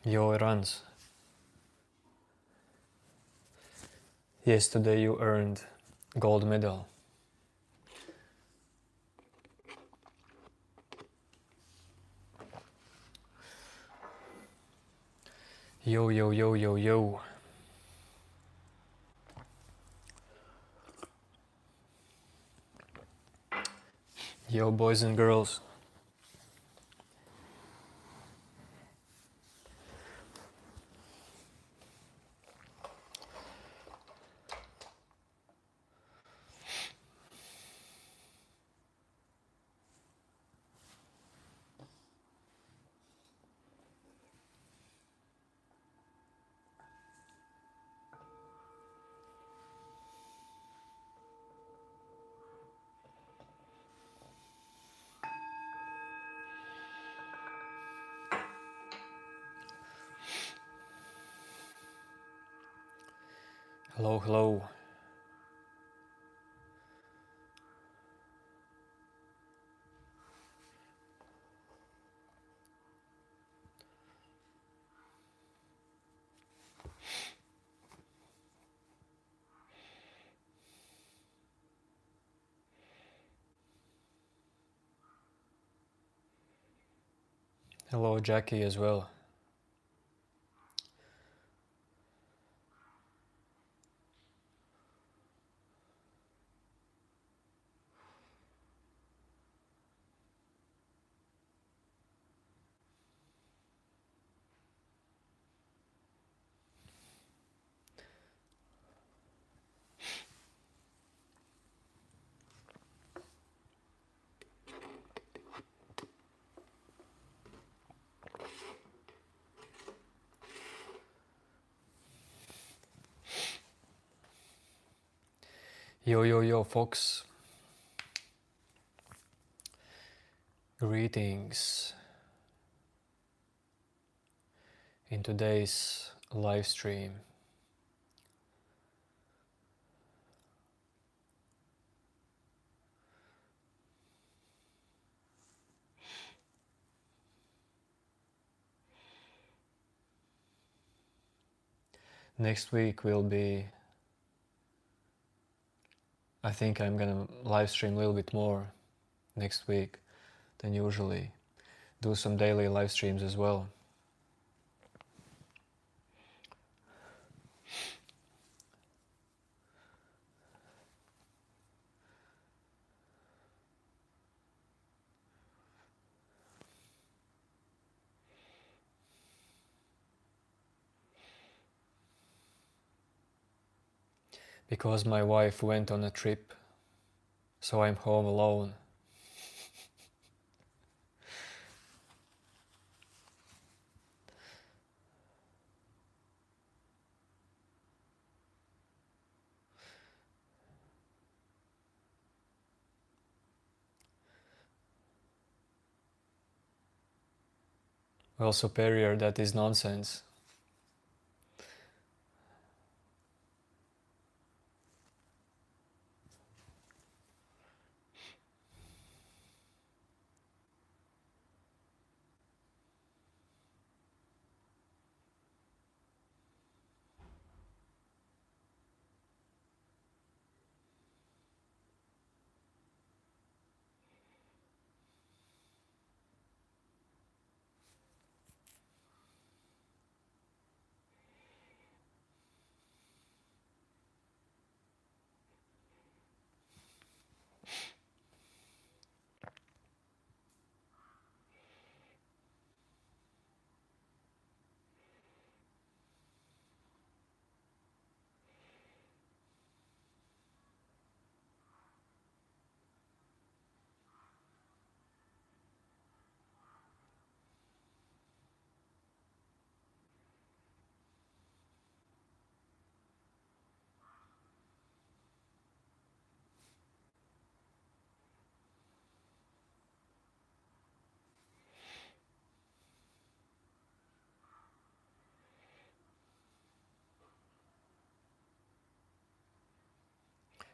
Yo, Erans. Yesterday you earned gold medal. Yo, yo, yo, yo, yo. Yo, boys and girls. Hello, hello. Hello, Jackie as well. Yo, yo, yo, Fox. Greetings in today's live stream. Next week will be, I think I'm gonna live stream a little bit more next week than usually. Do some daily live streams as well. Because my wife went on a trip, so I'm home alone. Well, superior, that is nonsense.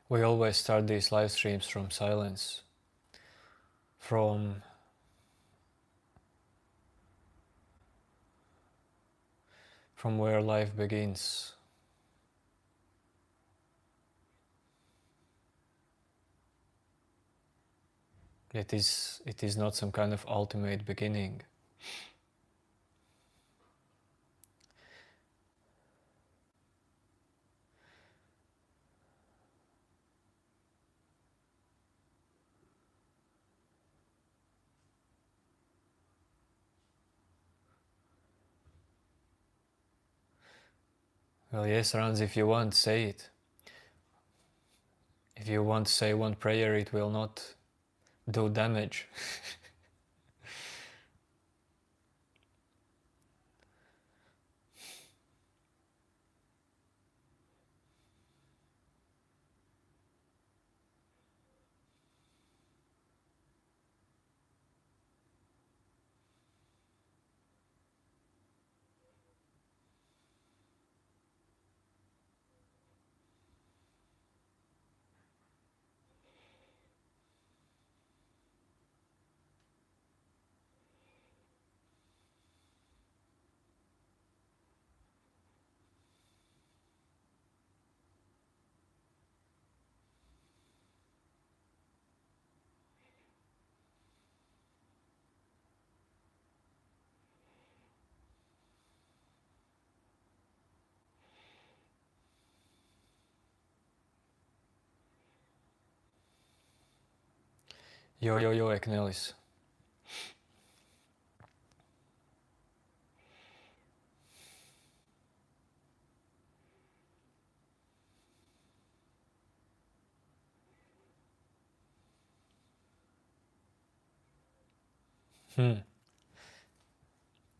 We always start these live streams from silence, from from where life begins. It is not some kind of ultimate beginning. Well, yes, Ranz, if you want, say it. If you want to say one prayer, it will not do damage. Yo, Eknelis.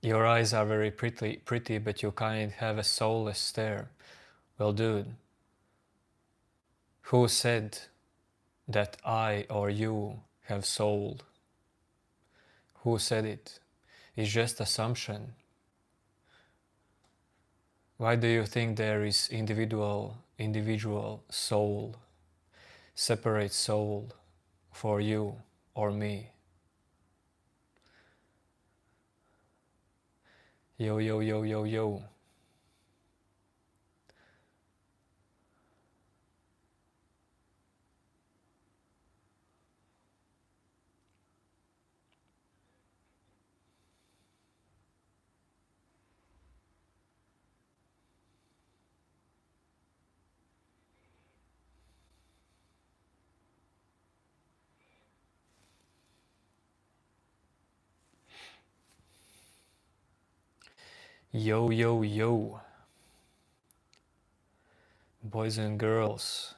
Your eyes are very pretty, but you kind of have a soulless stare. Well, dude, who said that I or you have soul? Who said it? It's just assumption. Why do you think there is individual soul, separate soul for you or me? Yo. Yo. Boys and girls.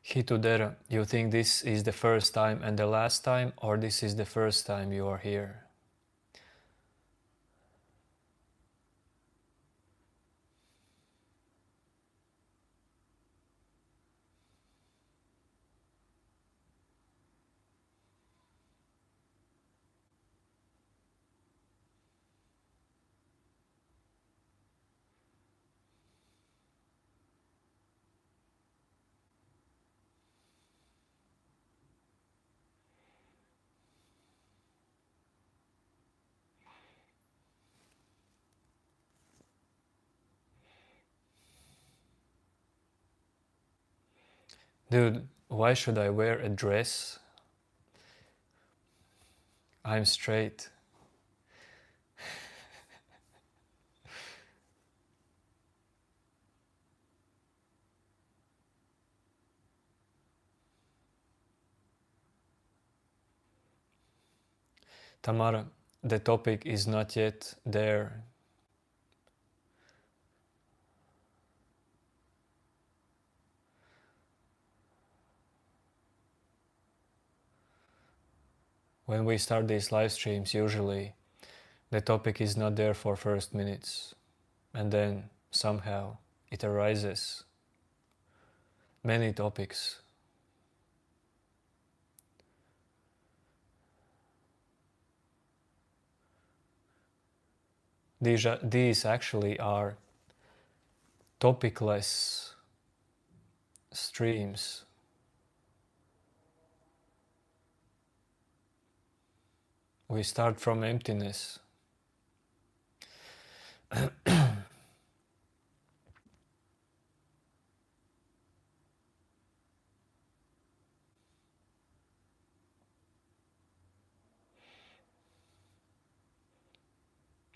Hitudera, you think this is the first time and the last time, or this is the first time you are here? Dude, why should I wear a dress? I'm straight. Tamara, the topic is not yet there. When we start these live streams, usually the topic is not there for first minutes, and then somehow it arises. Many topics. These actually are topicless streams. We start from emptiness.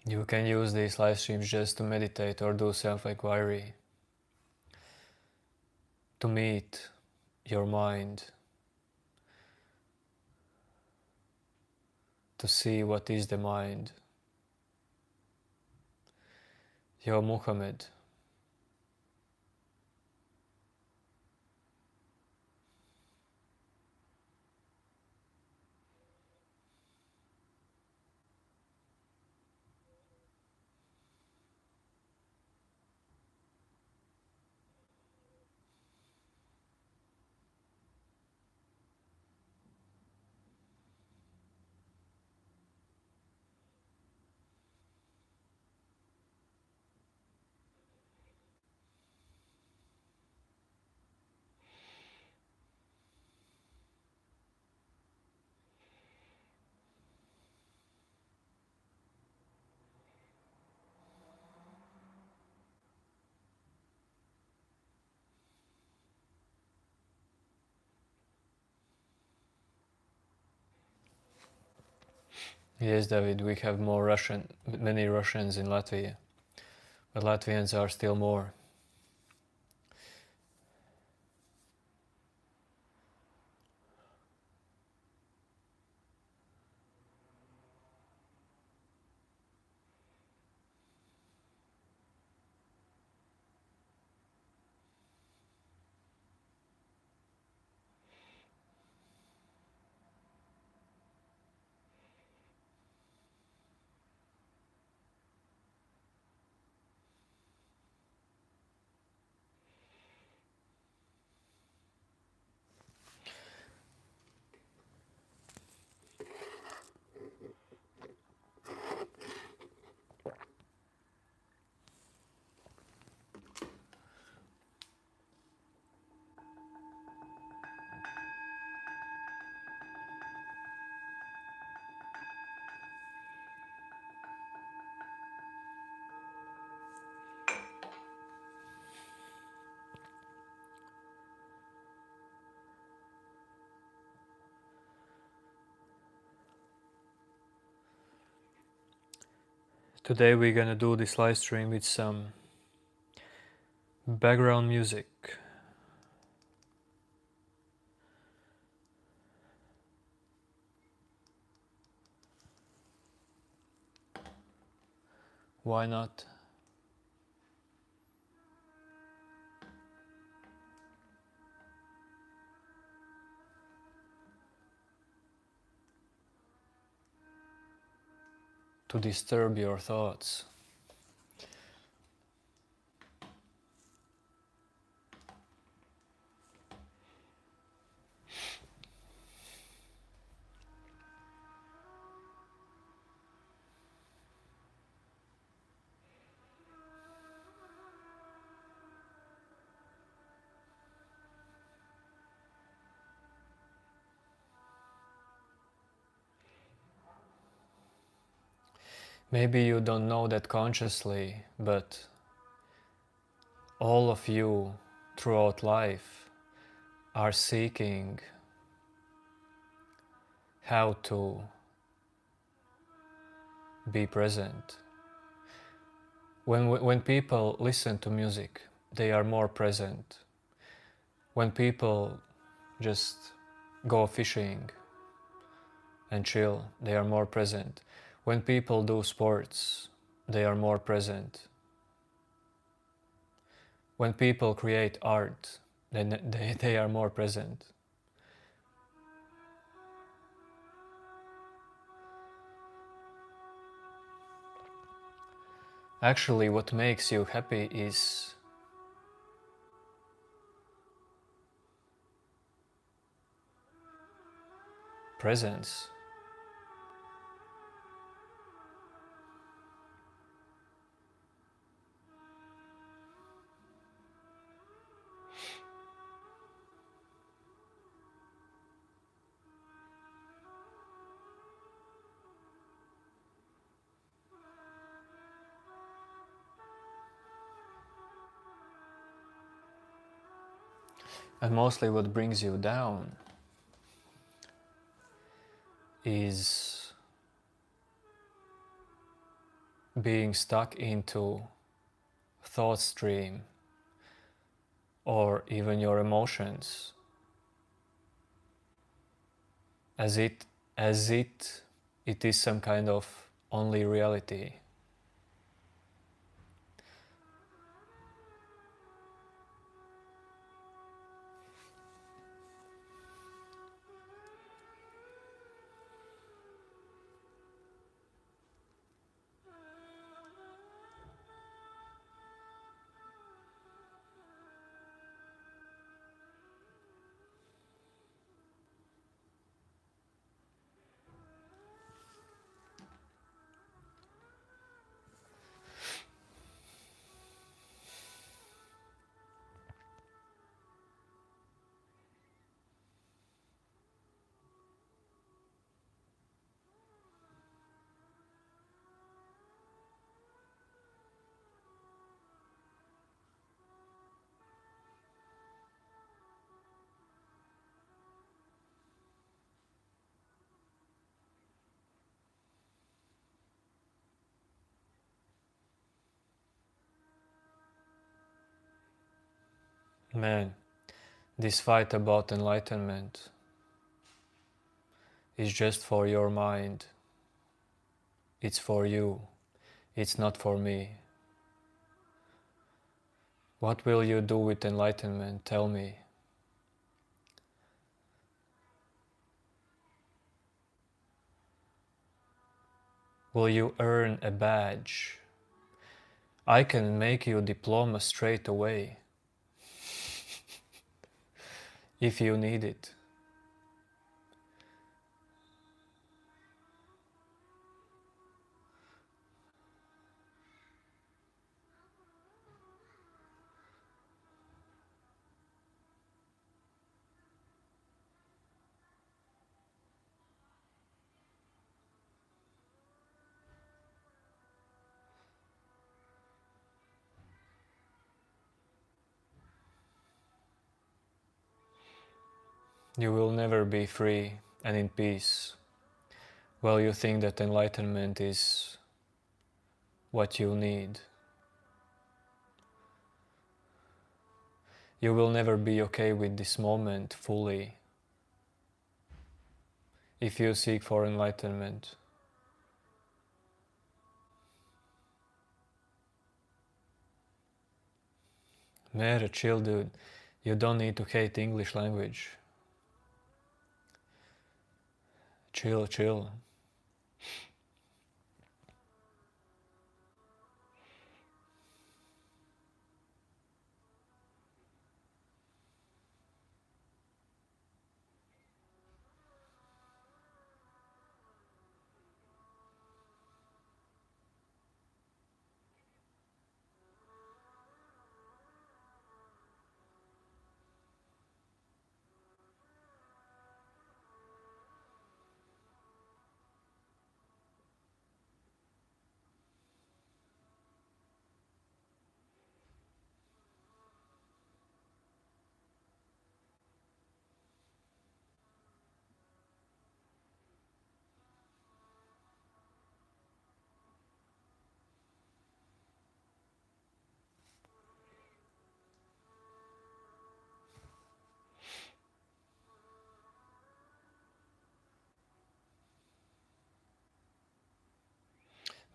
You can use these live streams just to meditate or do self-inquiry, to meet your mind, to see what is the mind. Yo Muhammad, yes David, we have many Russians in Latvia, but Latvians are still more. Today we're gonna do this live stream with some background music. Why not? To disturb your thoughts. Maybe you don't know that consciously, but all of you throughout life are seeking how to be present. When people listen to music, they are more present. When people just go fishing and chill, they are more present. When people do sports, they are more present. When people create art, then they are more present. Actually, what makes you happy is presence. And mostly what brings you down is being stuck into thought stream or even your emotions as it is some kind of only reality. Man, this fight about enlightenment is just for your mind. It's for you. It's not for me. What will you do with enlightenment? Tell me. Will you earn a badge? I can make you a diploma straight away if you need it. You will never be free and in peace. Well, you think that enlightenment is what you need. You will never be okay with this moment fully if you seek for enlightenment. Mere, chill, dude. You don't need to hate English language. Chill, chill.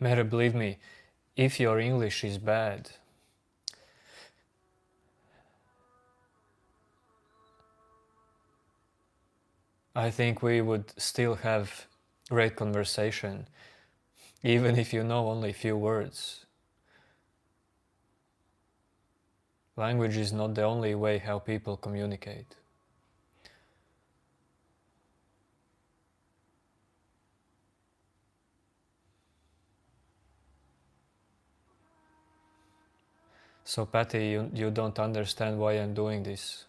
Mere, believe me, if your English is bad, I think we would still have great conversation, even if you know only few words. Language is not the only way how people communicate. So Patty, you don't understand why I'm doing this.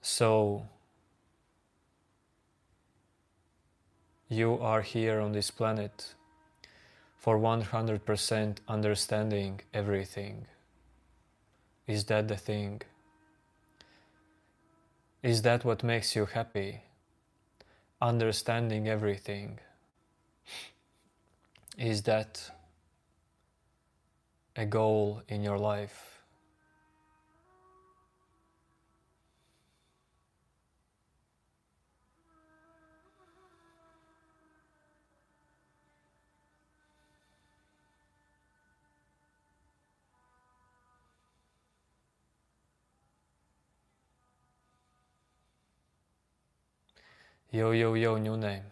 So you are here on this planet for 100% understanding everything. Is that the thing? Is that what makes you happy? Understanding everything. Is that a goal in your life? Yo, yo, yo, new name.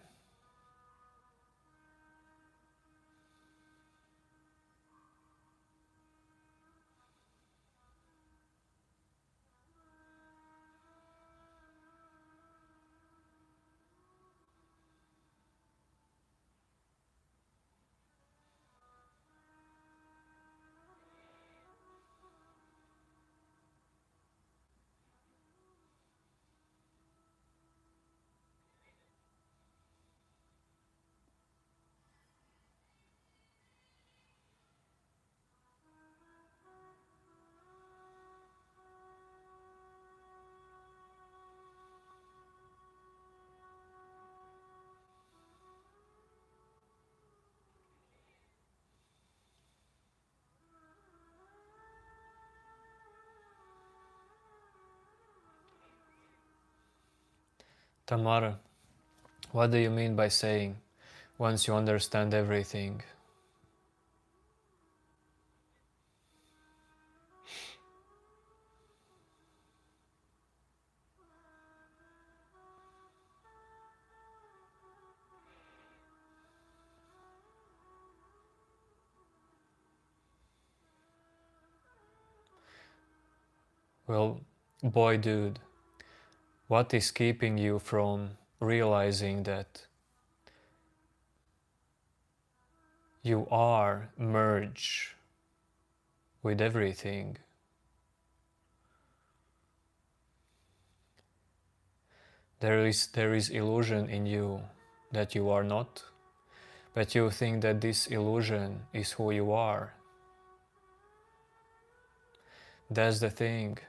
Tamara, what do you mean by saying, once you understand everything? Well, boy dude, what is keeping you from realizing that you are merged with everything? There is illusion in you that you are not, but you think that this illusion is who you are. That's the thing.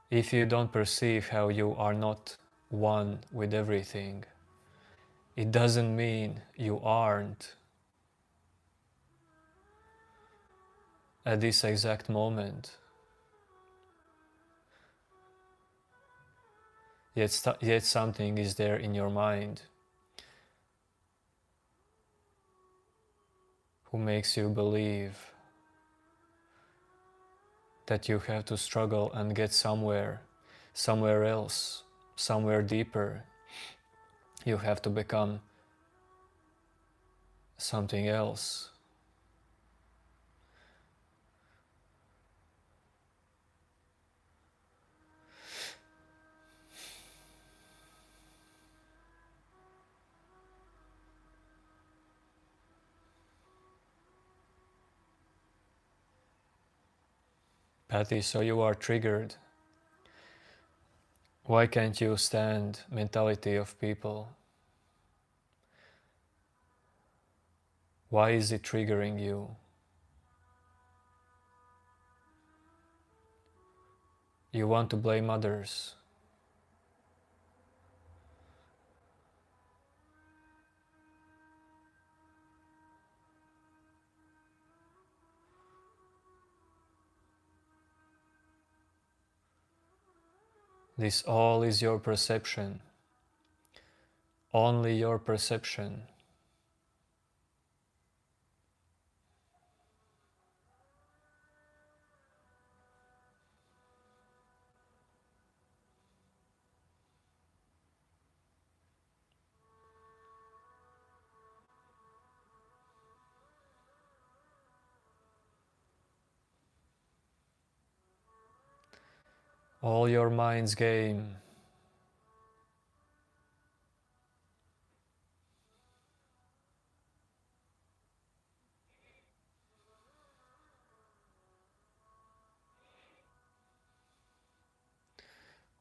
If you don't perceive how you are not one with everything, it doesn't mean you aren't at this exact moment. Yet something is there in your mind who makes you believe that you have to struggle and get somewhere else, somewhere deeper. You have to become something else. Patty, so you are triggered. Why can't you stand mentality of people? Why is it triggering you? You want to blame others. This all is your perception. Only your perception. All your mind's game.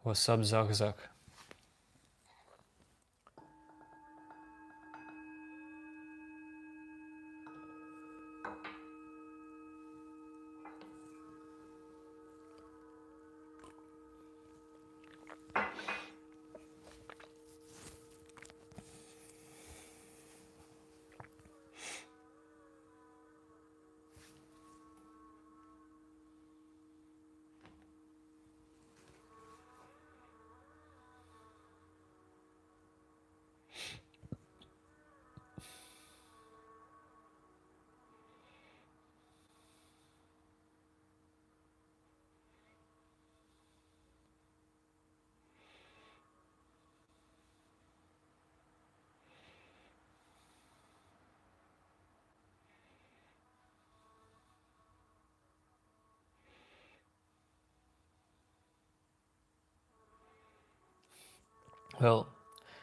What's up, Zak Zak? Well,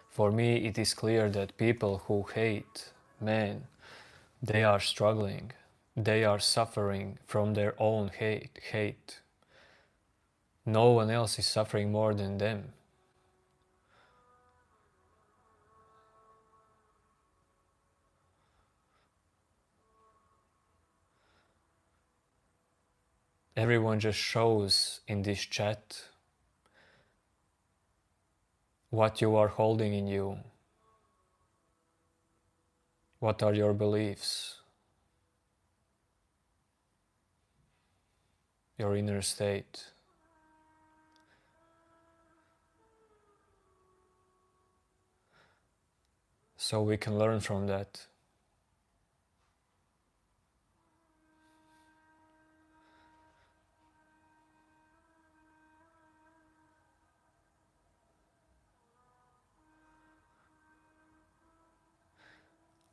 for me it is clear that people who hate men, they are struggling. They are suffering from their own hate. No one else is suffering more than them. Everyone just shows in this chat what you are holding in you. What are your beliefs? Your inner state. So we can learn from that.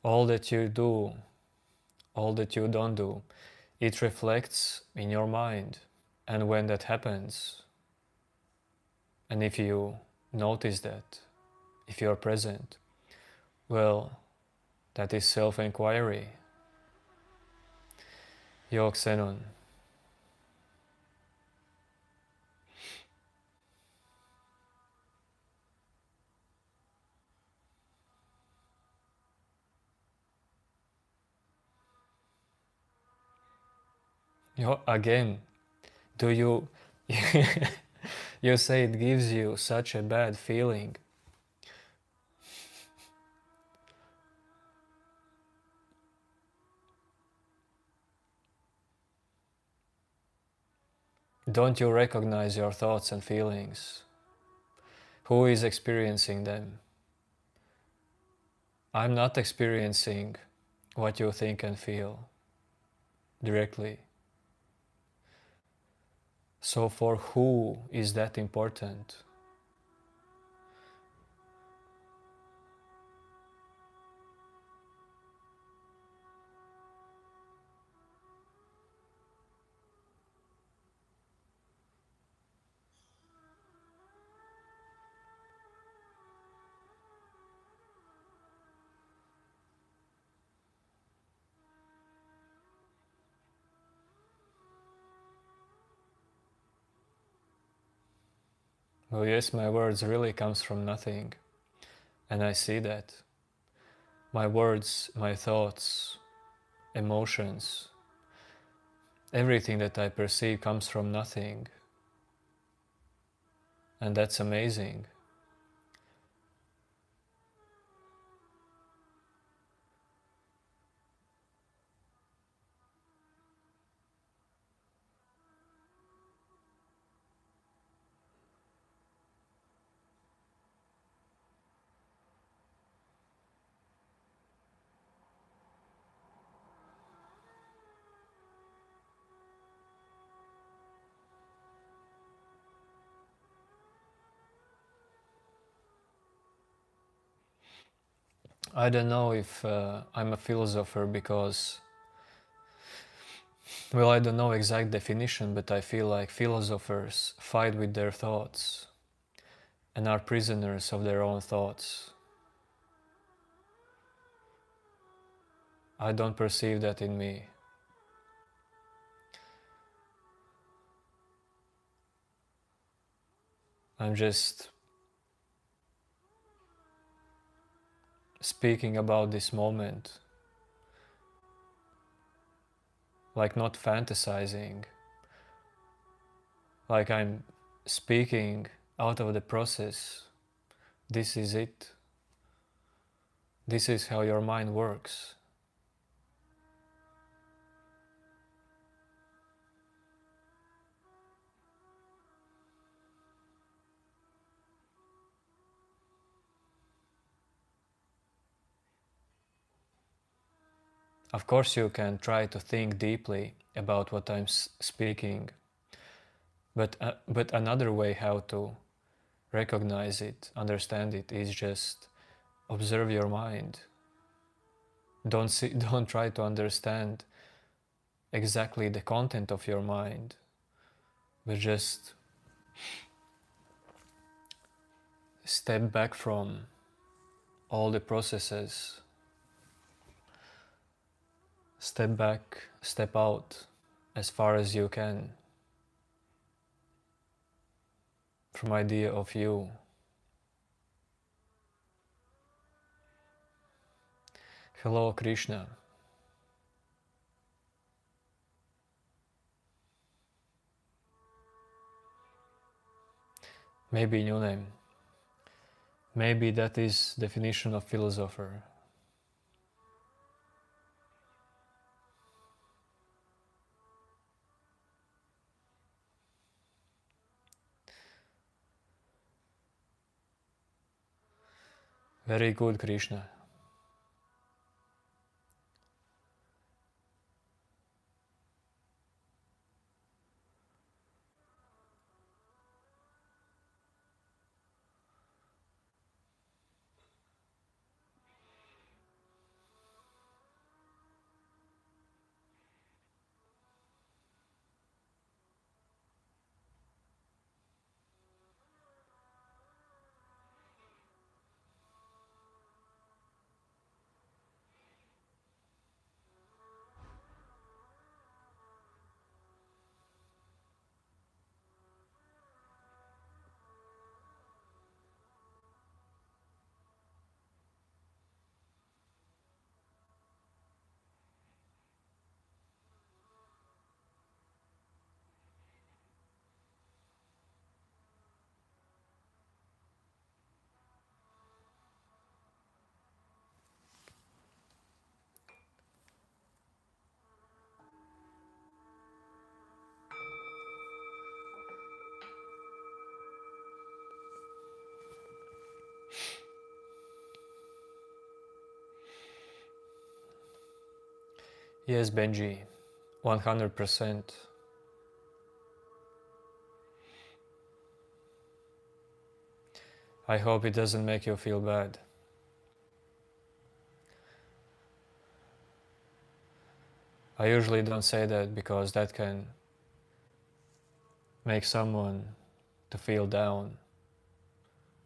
All that you do, all that you don't do, it reflects in your mind. And when that happens, and if you notice that, if you are present, well, that is self-inquiry. Yoxenon. Again, do you you say it gives you such a bad feeling? Don't you recognize your thoughts and feelings? Who is experiencing them? I'm not experiencing what you think and feel directly. So for who is that important? Well, yes, my words really comes from nothing, and I see that. My words, my thoughts, emotions, everything that I perceive comes from nothing, and that's amazing. I don't know if I'm a philosopher because, well, I don't know exact definition, but I feel like philosophers fight with their thoughts and are prisoners of their own thoughts. I don't perceive that in me. I'm just speaking about this moment, like not fantasizing, like I'm speaking out of the process. This is it. This is how your mind works. Of course you can try to think deeply about what I'm speaking, but another way how to recognize it, understand it, is just observe your mind. Don't try to understand exactly the content of your mind, but just step back from all the processes. Step back, step out as far as you can from idea of you. Hello Krishna. Maybe new name. Maybe that is definition of philosopher. Very good, Krishna. Yes, Benji, 100%. I hope it doesn't make you feel bad. I usually don't say that because that can make someone to feel down.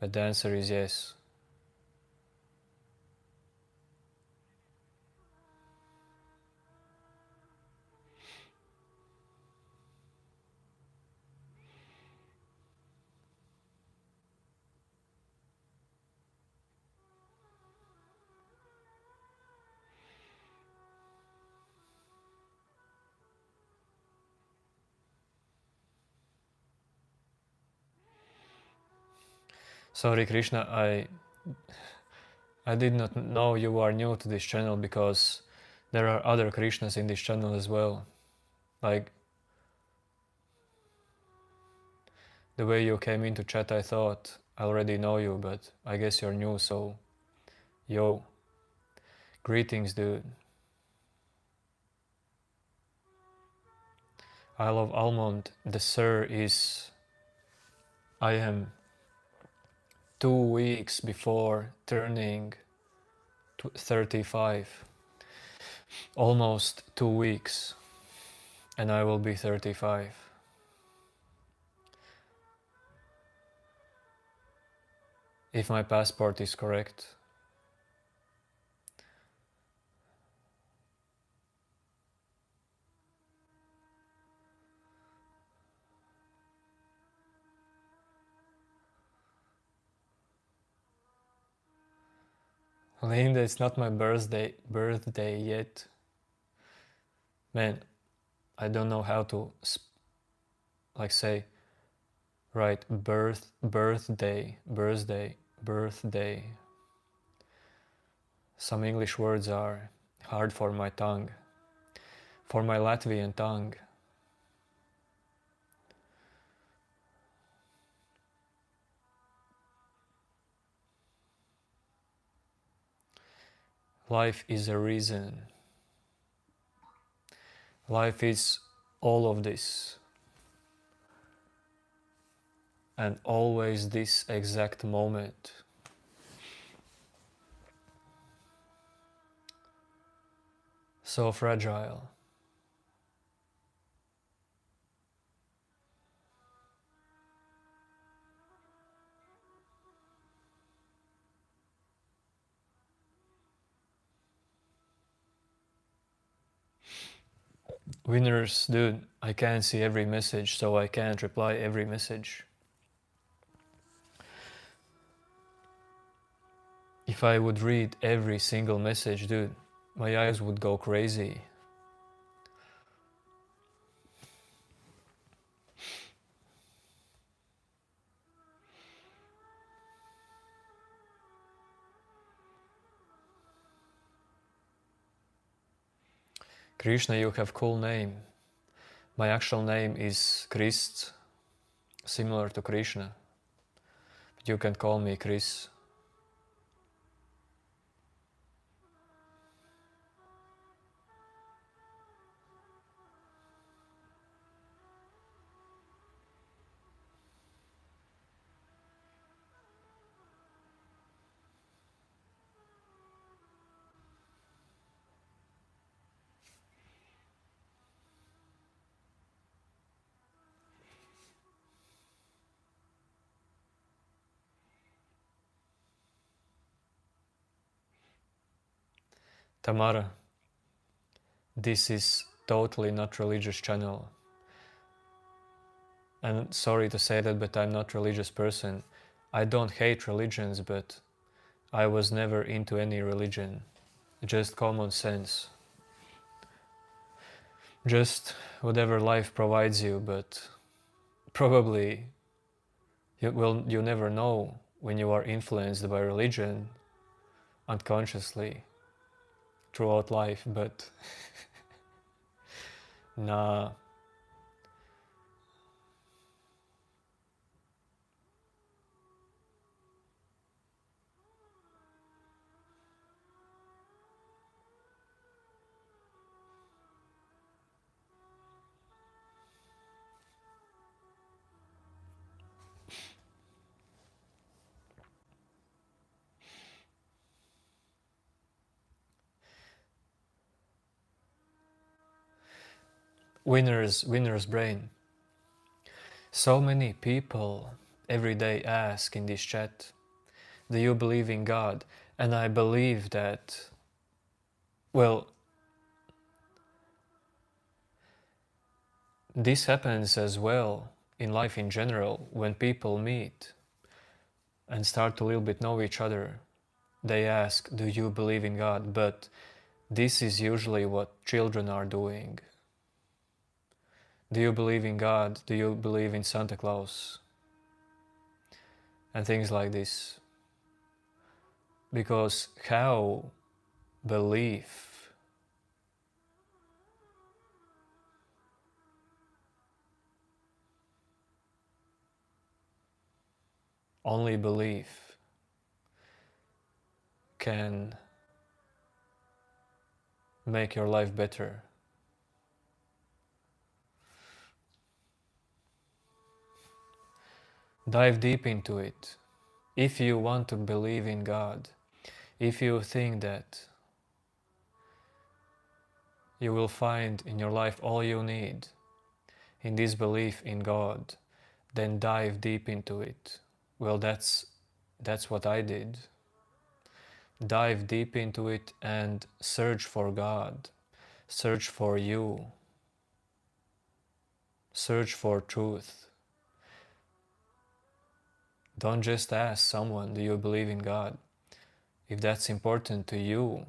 But the answer is yes. Sorry Krishna, I did not know you are new to this channel because there are other Krishnas in this channel as well. Like, the way you came into chat, I thought I already know you, but I guess you're new, so yo, greetings dude. I love almond. The sir is, I am 2 weeks before turning 35. Almost 2 weeks, and I will be 35. If my passport is correct. Linda, it's not my birthday yet. Man, I don't know how to say Right, birthday. Some English words are hard for my tongue, for my Latvian tongue. Life is a reason. Life is all of this. And always this exact moment. So fragile. Winners, dude, I can't see every message, so I can't reply every message. If I would read every single message, dude, my eyes would go crazy. Krishna, you have cool name. My actual name is Christ, similar to Krishna. But you can call me Chris. Tamara, this is totally not religious channel. And sorry to say that, but I'm not religious person. I don't hate religions, but I was never into any religion. Just common sense. Just whatever life provides you, but probably you never know when you are influenced by religion unconsciously throughout life, but nah. Winner's brain. So many people every day ask in this chat, do you believe in God? And I believe that, well, this happens as well in life in general when people meet and start to a little bit know each other. They ask, do you believe in God? But this is usually what children are doing. Do you believe in God? Do you believe in Santa Claus? And things like this. Because how belief only belief can make your life better. Dive deep into it. If you want to believe in God, if you think that you will find in your life all you need in this belief in God, then dive deep into it. Well, that's what I did. Dive deep into it and search for God. Search for you. Search for truth. Don't just ask someone, do you believe in God? If that's important to you,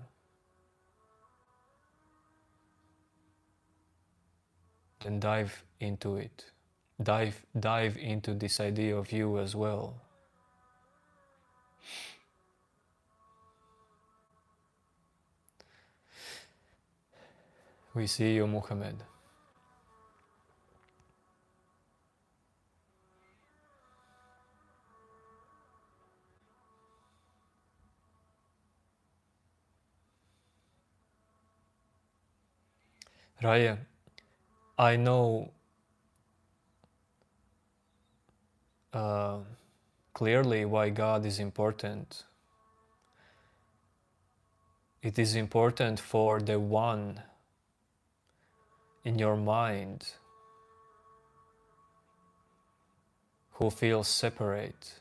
then dive into it. dive into this idea of you as well. We see you, Muhammad. Raya, I know clearly why God is important. It is important for the one in your mind who feels separate.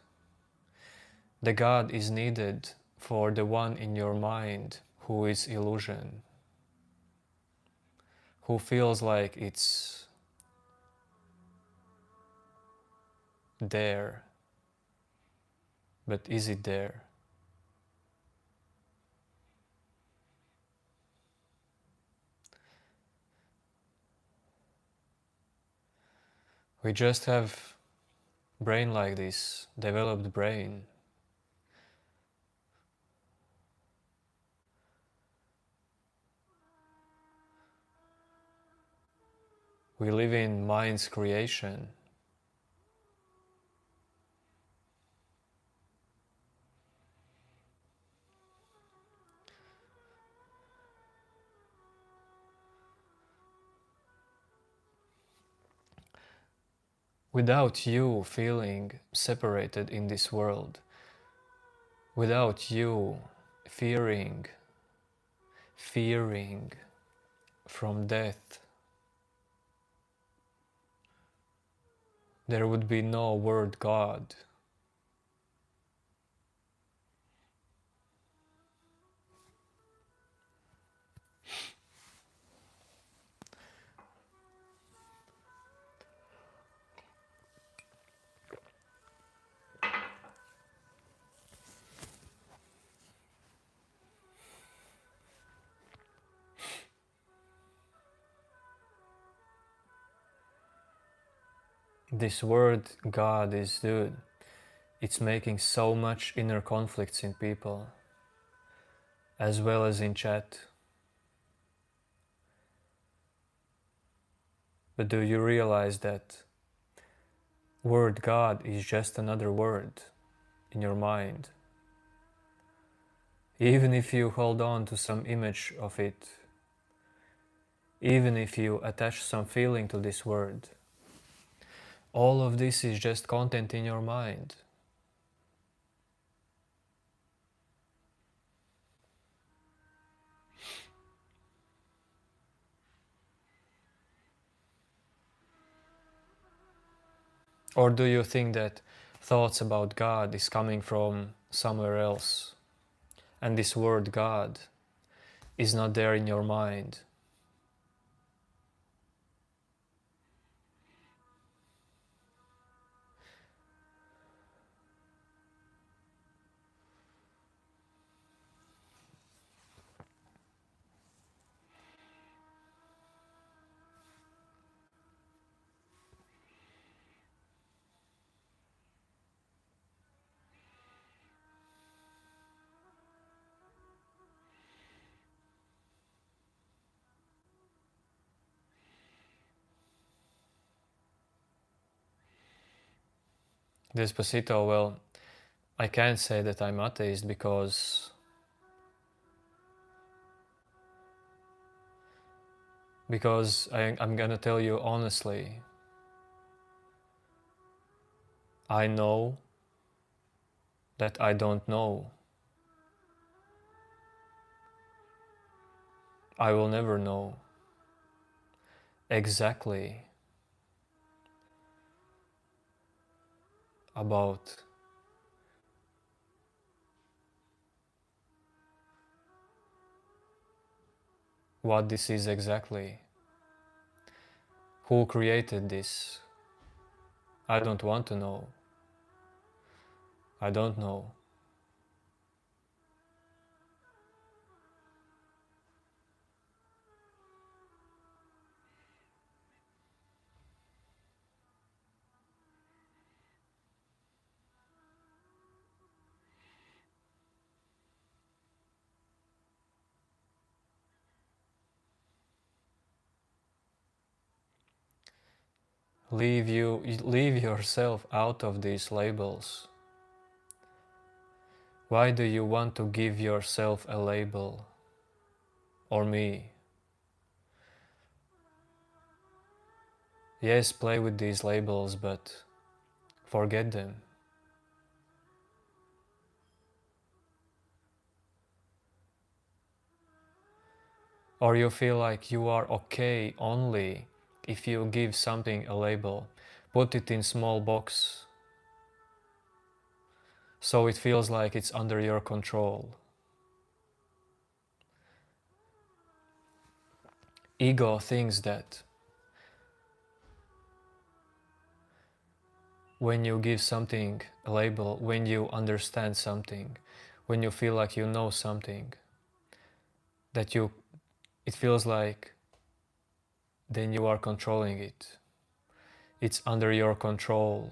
The God is needed for the one in your mind who is illusion, who feels like it's there, but is it there? We just have brain like this, developed brain. We live in mind's creation. Without you feeling separated in this world, without you fearing from death, there would be no word God. This word God is, dude, it's making so much inner conflicts in people, as well as in chat. But do you realize that word God is just another word in your mind? Even if you hold on to some image of it, even if you attach some feeling to this word, all of this is just content in your mind. Or do you think that thoughts about God is coming from somewhere else, and this word God is not there in your mind? Despacito, well, I can't say that I'm atheist because I'm gonna tell you honestly, I know that I don't know. I will never know exactly about what this is exactly. Who created this? I don't want to know. I don't know. leave yourself out of these labels. Why do you want to give yourself a label? Or me? Yes, play with these labels, but forget them. Or you feel like you are okay only if you give something a label. Put it in small box so it feels like it's under your control. Ego thinks that when you give something a label, when you understand something, when you feel like you know something, that it feels like then you are controlling it. It's under your control.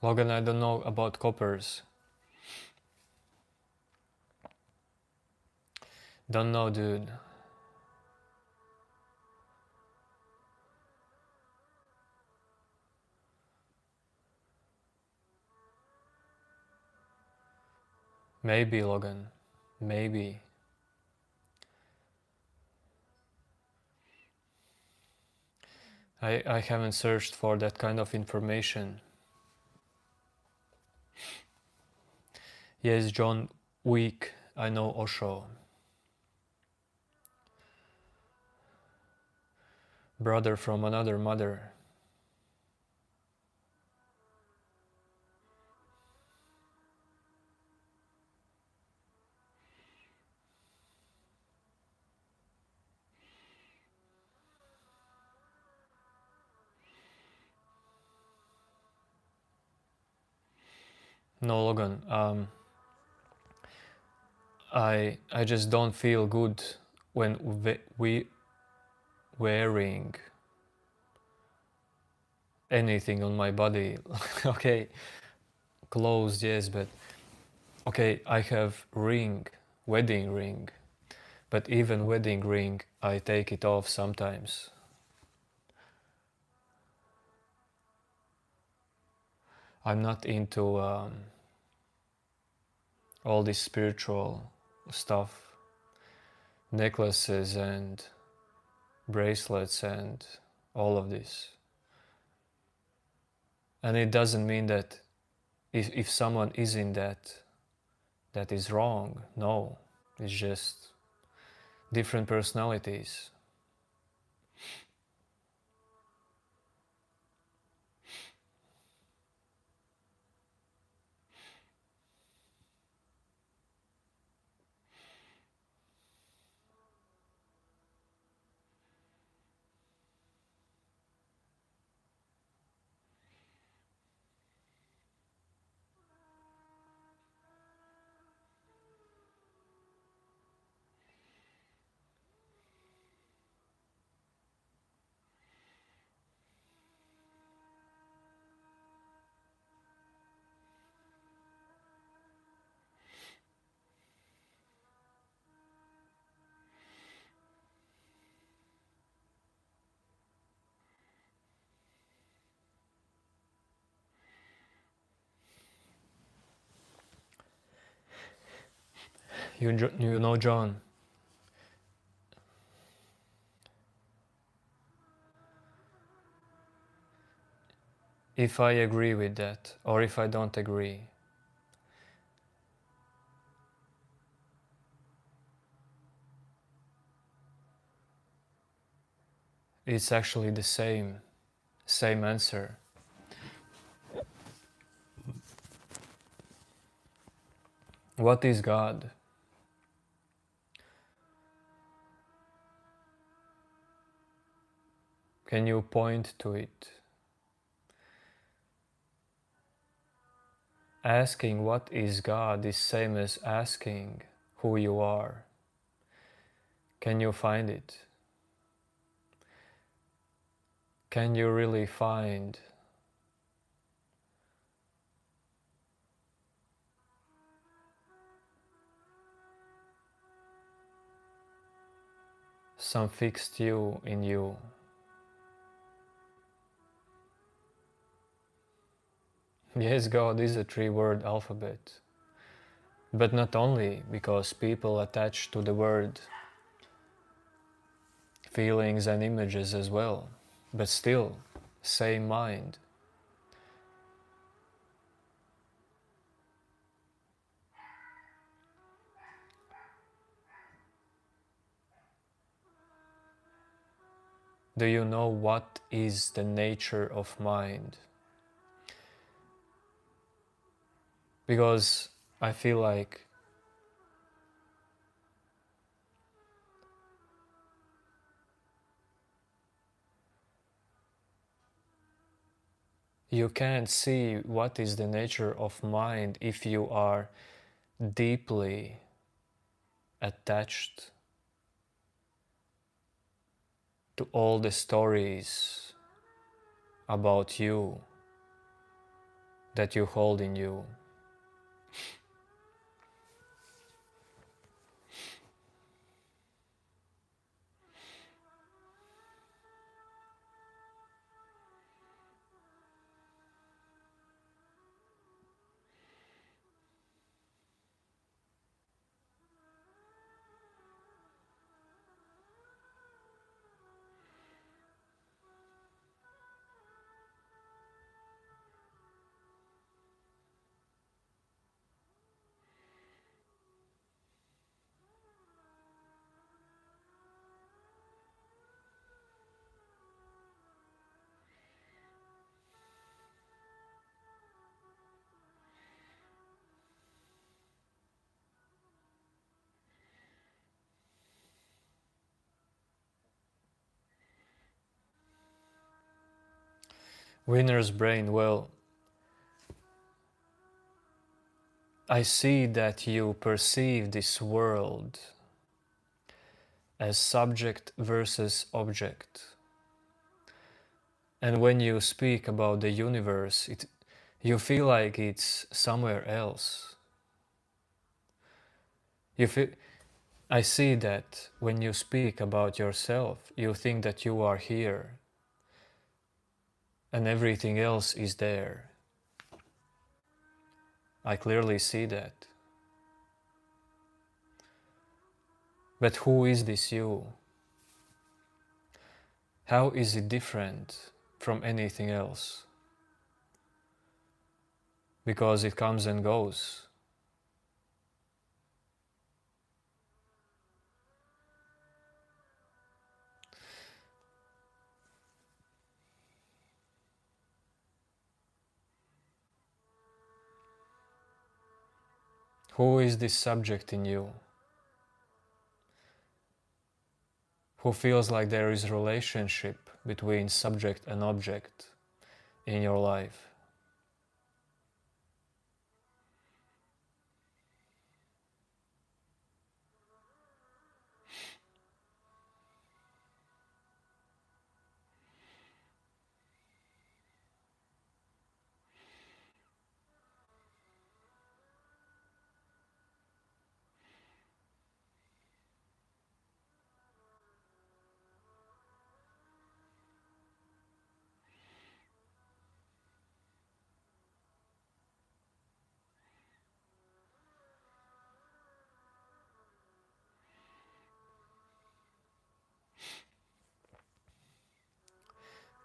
Logan, I don't know about coppers. Don't know, dude. Maybe, Logan. Maybe. I haven't searched for that kind of information. Yes, John Wick. I know Osho. Brother from another mother. No, Logan. I just don't feel good when we wearing anything on my body. Okay, clothes, yes, but okay, I have ring, wedding ring, but even wedding ring, I take it off sometimes. I'm not into all this spiritual stuff, necklaces and bracelets and all of this. And it doesn't mean that if someone is in that, that is wrong. No, it's just different personalities. You know, John, if I agree with that or if I don't agree, it's actually the same answer. What is God? Can you point to it? Asking what is God is same as asking who you are. Can you find it? Can you really find some fixed you in you? Yes, God is a three-word alphabet. But not only because people attach to the word feelings and images as well, but still, same mind. Do you know what is the nature of mind? Because I feel like you can't see what is the nature of mind if you are deeply attached to all the stories about you that you hold in you. Winner's brain, well, I see that you perceive this world as subject versus object. And when you speak about the universe, you feel like it's somewhere else. You feel, I see that when you speak about yourself, you think that you are here and everything else is there. I clearly see that. But who is this you? How is it different from anything else? Because it comes and goes. Who is this subject in you? Who feels like there is a relationship between subject and object in your life?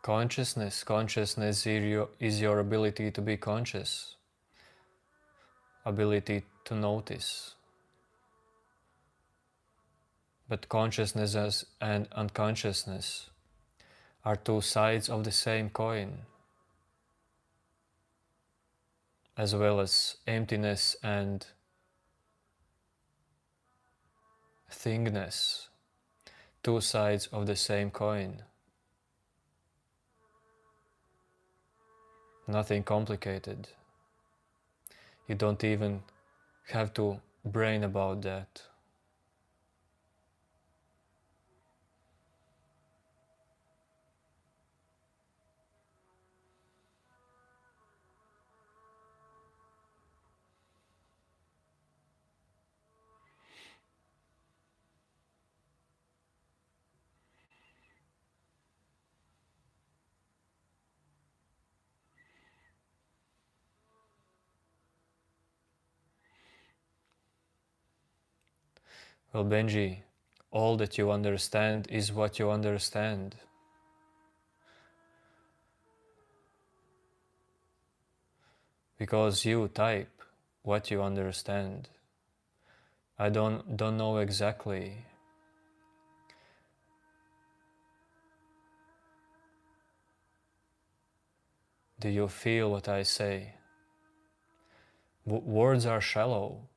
Consciousness is your ability to be conscious, ability to notice. But consciousness and unconsciousness are two sides of the same coin, as well as emptiness and thingness, two sides of the same coin. Nothing complicated. You don't even have to brain about that. Well, Benji, all that you understand is what you understand. Because you type what you understand. I don't know exactly. Do you feel what I say? Words are shallow.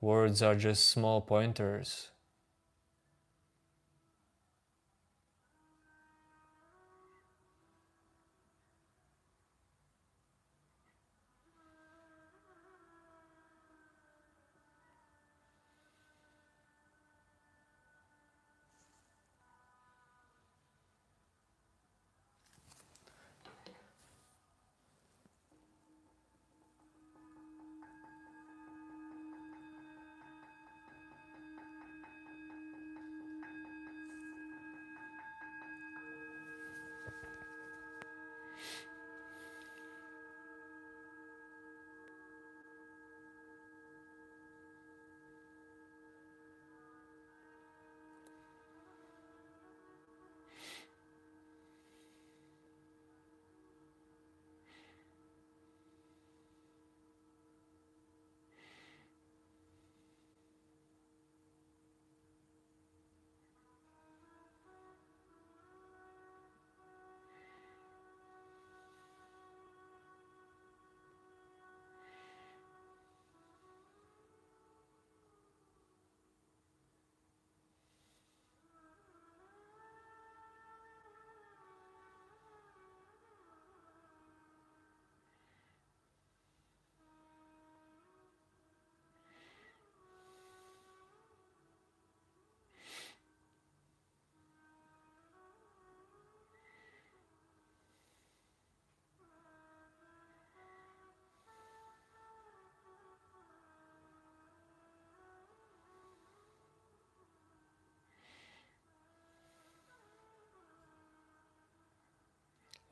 Words are just small pointers.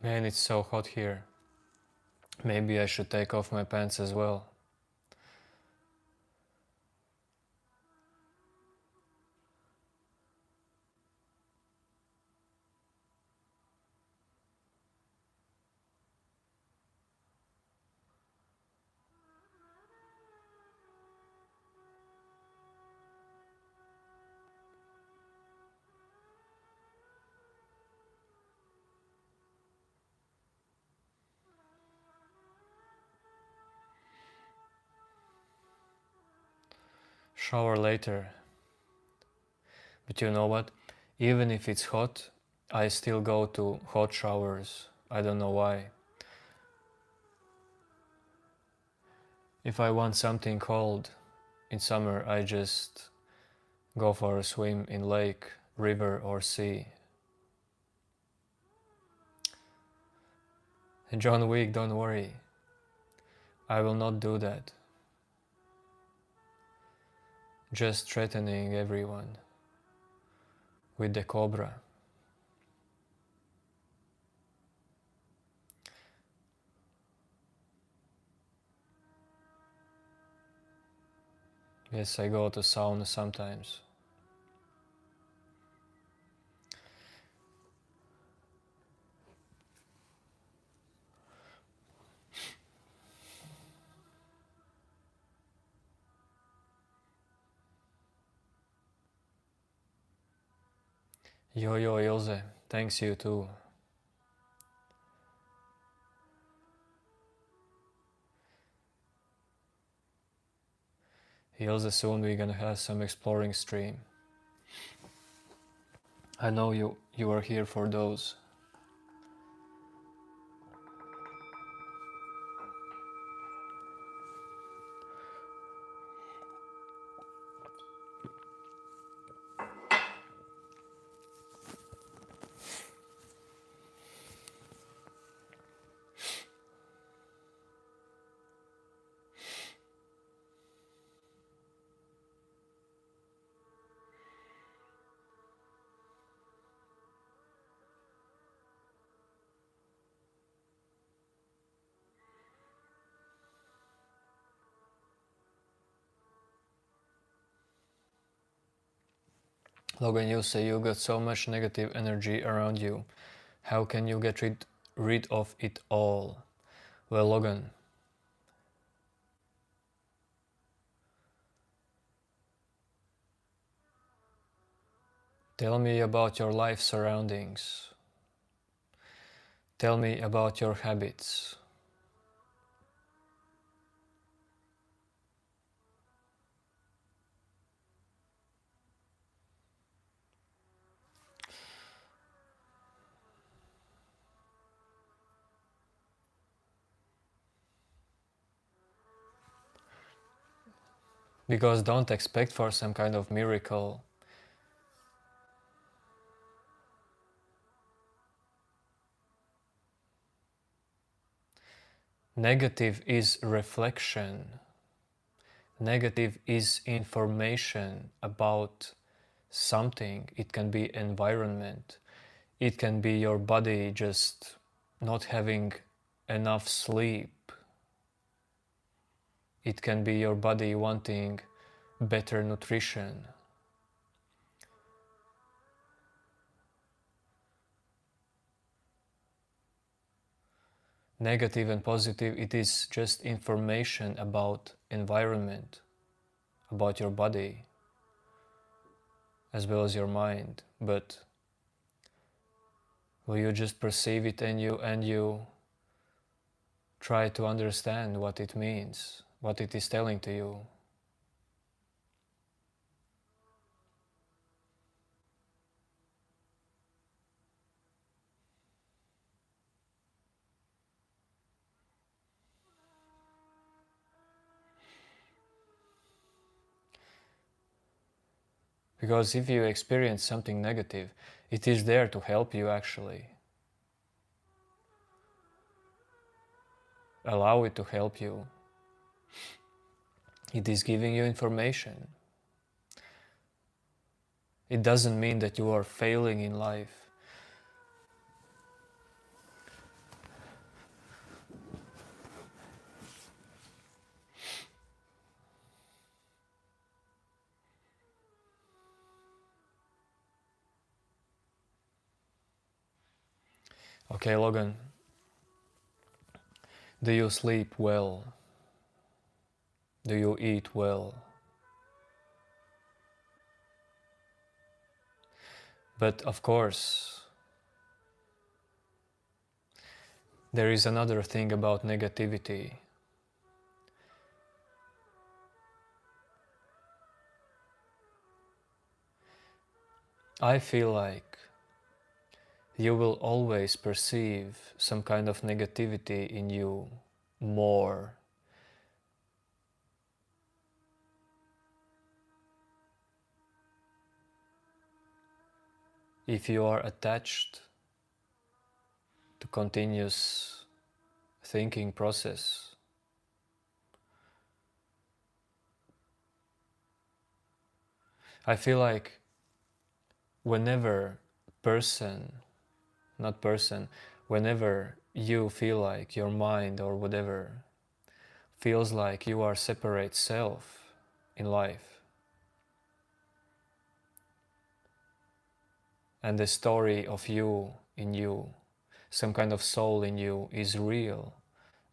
Man, it's so hot here. Maybe I should take off my pants as well. Shower later. But you know what? Even if it's hot, I still go to hot showers. I don't know why. If I want something cold in summer, I just go for a swim in lake, river or sea. And John Wick, don't worry. I will not do that. Just threatening everyone with the cobra. Yes, I go to sauna sometimes. Yo yo Ilse, thanks you too. Ilse, soon we're gonna have some exploring stream. I know you are here for those. Logan, you say you got so much negative energy around you. How can you get rid of it all? Well, Logan, tell me about your life surroundings. Tell me about your habits. Because don't expect for some kind of miracle. Negative is reflection. Negative is information about something. It can be environment. It can be your body just not having enough sleep. It can be your body wanting better nutrition. Negative and positive, it is just information about environment, about your body, as well as your mind. But will you just perceive it and you try to understand what it means, what it is telling to you? Because if you experience something negative, it is there to help you actually. Allow it to help you. It is giving you information. It doesn't mean that you are failing in life. Okay, Logan, do you sleep well? Do you eat well? But of course, there is another thing about negativity. I feel like you will always perceive some kind of negativity in you more. If you are attached to continuous thinking process. I feel like whenever whenever you feel like your mind or whatever feels like you are separate self in life, and the story of you in you, some kind of soul in you is real,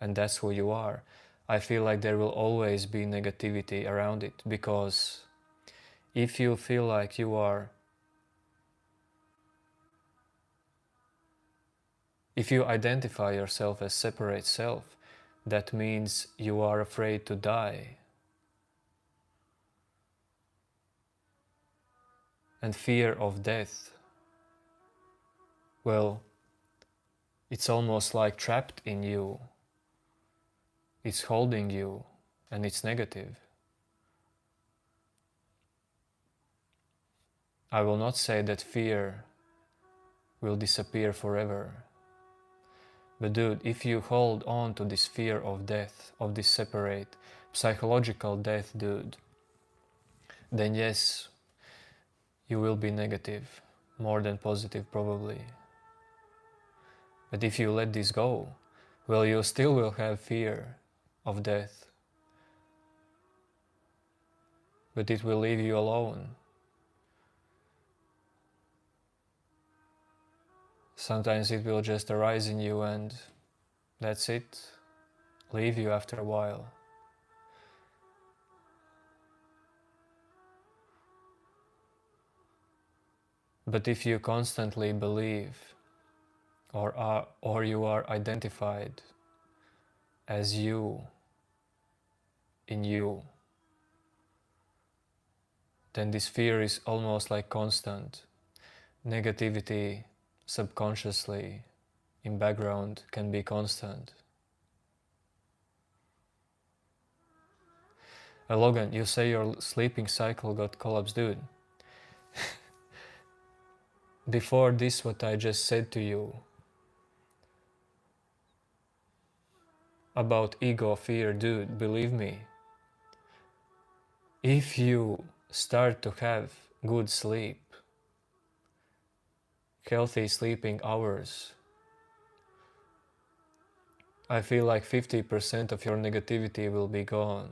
and that's who you are, I feel like there will always be negativity around it, because if you feel like you are If you identify yourself as separate self, that means you are afraid to die. And fear of death, well, it's almost like trapped in you. It's holding you, and it's negative. I will not say that fear will disappear forever. But dude, if you hold on to this fear of death, of this separate psychological death, dude, then yes, you will be negative, more than positive probably. But if you let this go, well, you still will have fear of death. But it will leave you alone. Sometimes it will just arise in you and that's it, leave you after a while. But if you constantly believe or you are identified as you, in you, then this fear is almost like constant. Negativity subconsciously in background can be constant. Logan, you say your sleeping cycle got collapsed, dude. Before this, what I just said to you about ego, fear, dude, believe me, if you start to have good sleep, healthy sleeping hours, I feel like 50% of your negativity will be gone.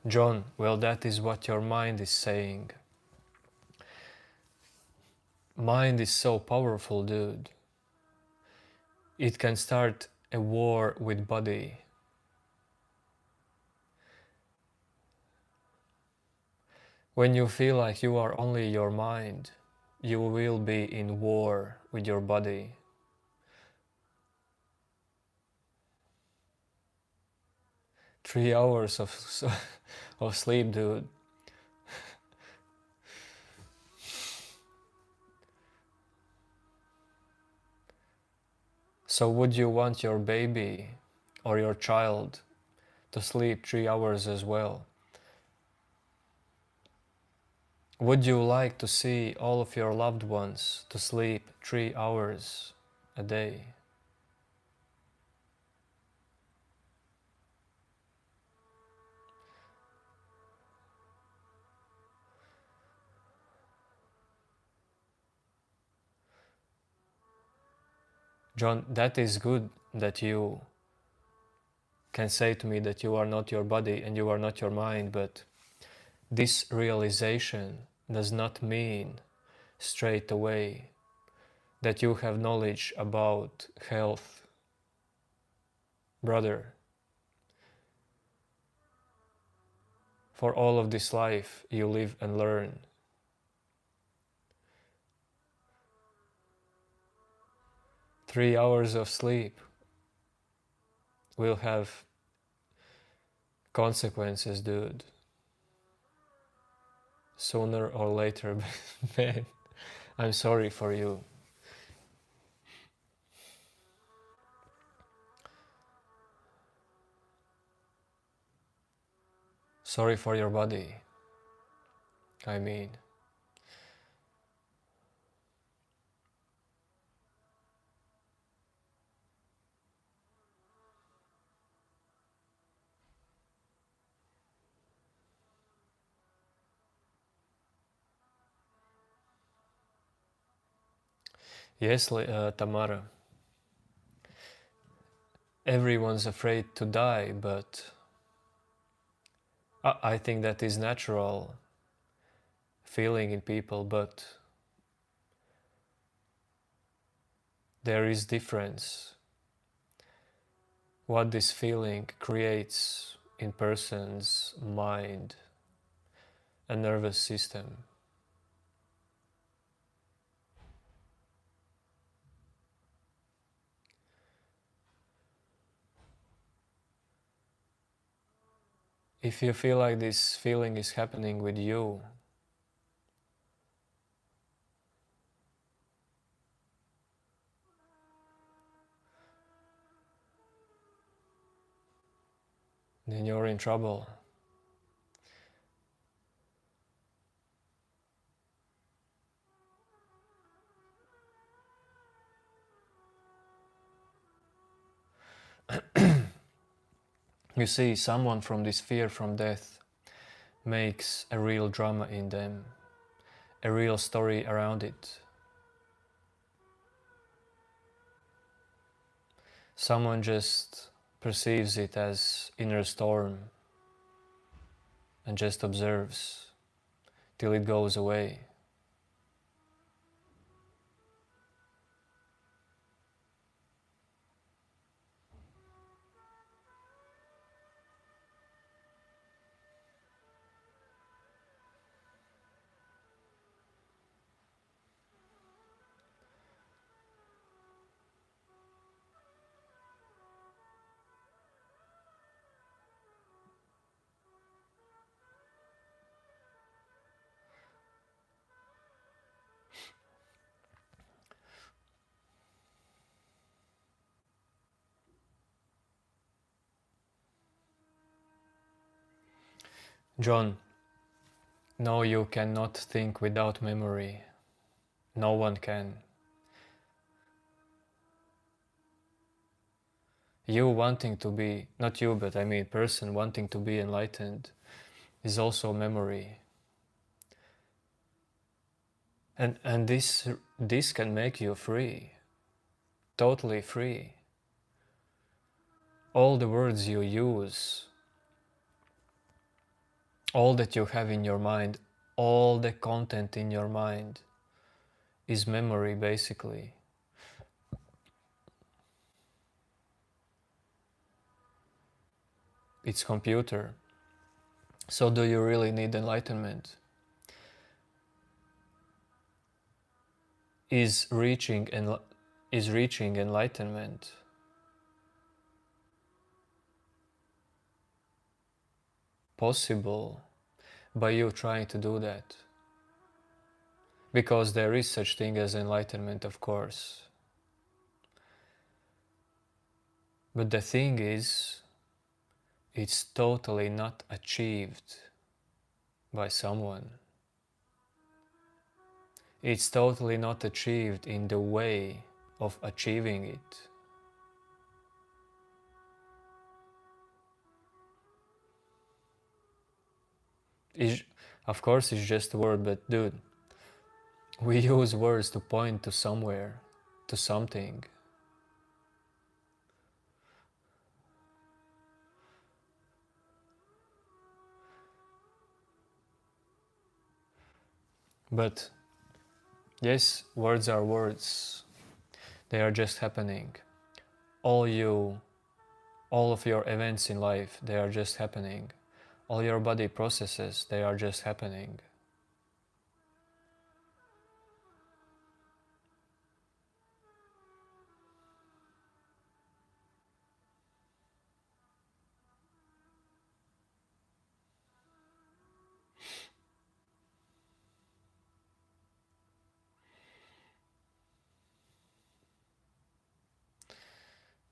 John, well, that is what your mind is saying. Mind is so powerful, dude. It can start a war with body. When you feel like you are only your mind, you will be in war with your body. Three hours of sleep, dude. So would you want your baby or your child to sleep 3 hours as well? Would you like to see all of your loved ones to sleep 3 hours a day? John, that is good that you can say to me that you are not your body and you are not your mind, but this realization does not mean straight away that you have knowledge about health. Brother, for all of this life you live and learn. 3 hours of sleep will have consequences, dude. Sooner or later, man. I'm sorry for you. Sorry for your body. I mean, Yes, Tamara, everyone's afraid to die, but I think that is natural feeling in people, but there is difference. What this feeling creates in person's mind and nervous system. If you feel like this feeling is happening with you, then you're in trouble. You see, someone from this fear from death makes a real drama in them, a real story around it. Someone just perceives it as inner storm and just observes till it goes away. John, no, you cannot think without memory. No one can. You wanting to be, not you, but I mean person wanting to be enlightened is also memory. And this can make you free, totally free. All the words you use, all that you have in your mind, all the content in your mind is memory basically. It's computer. So do you really need enlightenment? Is reaching enlightenment possible by you trying to do that? Because there is such thing as enlightenment, of course. But the thing is, it's totally not achieved by someone. It's totally not achieved in the way of achieving it. Of course, it's just a word, but dude, we use words to point to somewhere, to something. But yes, words are words. They are just happening. All of your events in life, they are just happening. All your body processes, they are just happening.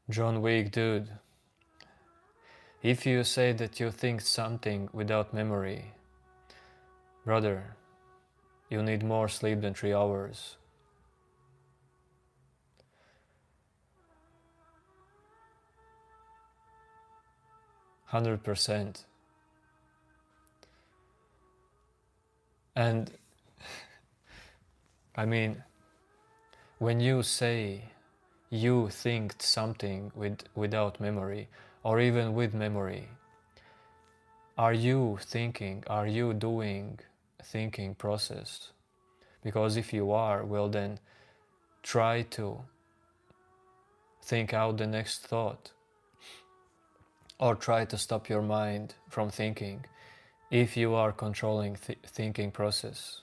John Wick, dude, if you say that you think something without memory, brother, you need more sleep than 3 hours. %100. And I mean, when you say you think something without memory, or even with memory, are you thinking, are you doing thinking process? Because if you are, well then try to think out the next thought, or try to stop your mind from thinking if you are controlling thinking process.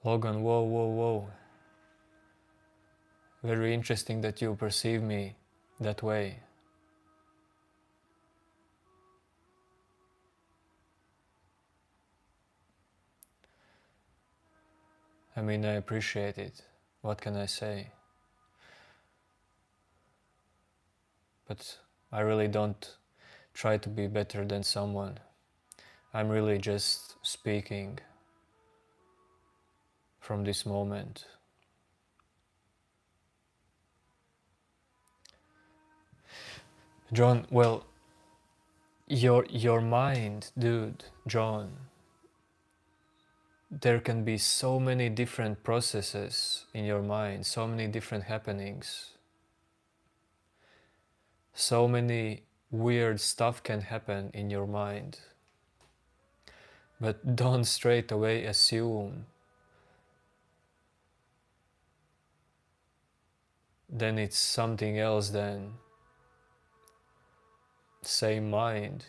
Logan, whoa, whoa, whoa. Very interesting that you perceive me that way. I mean, I appreciate it. What can I say? But I really don't try to be better than someone. I'm really just speaking from this moment. John, well, your mind, dude, John, there can be so many different processes in your mind, so many different happenings. So many weird stuff can happen in your mind. But don't straight away assume then it's something else than same mind.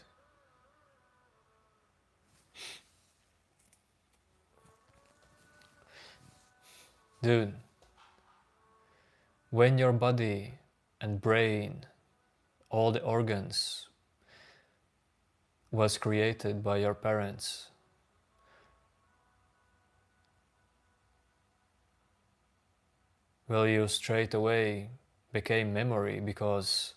Dude, when your body and brain, all the organs, was created by your parents, well, you straight away became memory because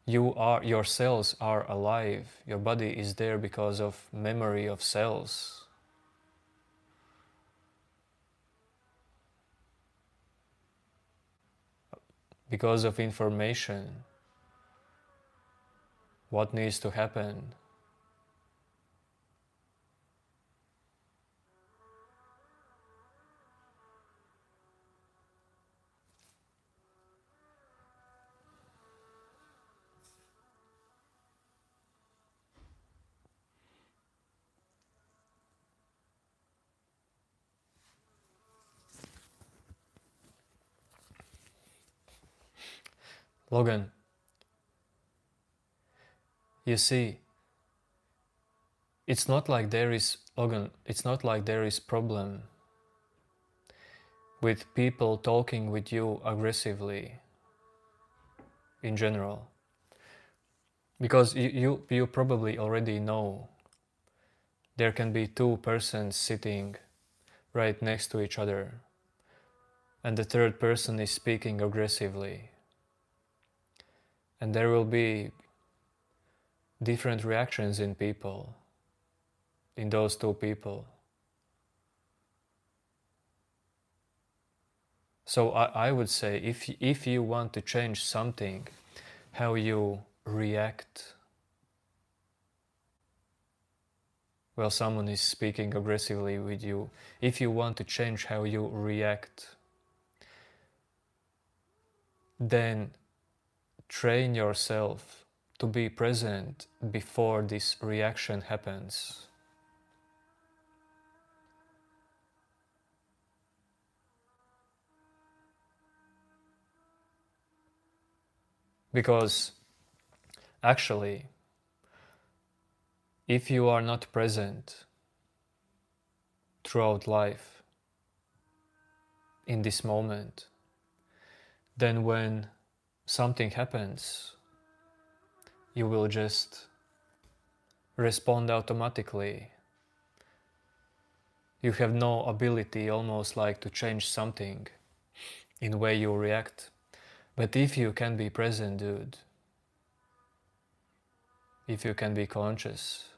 your cells are alive. Your body is there because of memory of cells. Because of information. What needs to happen? Logan, you see, it's not like there is, Logan, it's not like there is problem with people talking with you aggressively in general. Because you probably already know there can be two persons sitting right next to each other and the third person is speaking aggressively. And there will be different reactions in people, in those two people. So I would say if you want to change something, how you react, well, someone is speaking aggressively with you, if you want to change how you react, then train yourself to be present before this reaction happens. Because actually, if you are not present throughout life in this moment, then when something happens, you will just respond automatically. You have no ability almost like to change something in the way you react. But if you can be present, dude, if you can be conscious,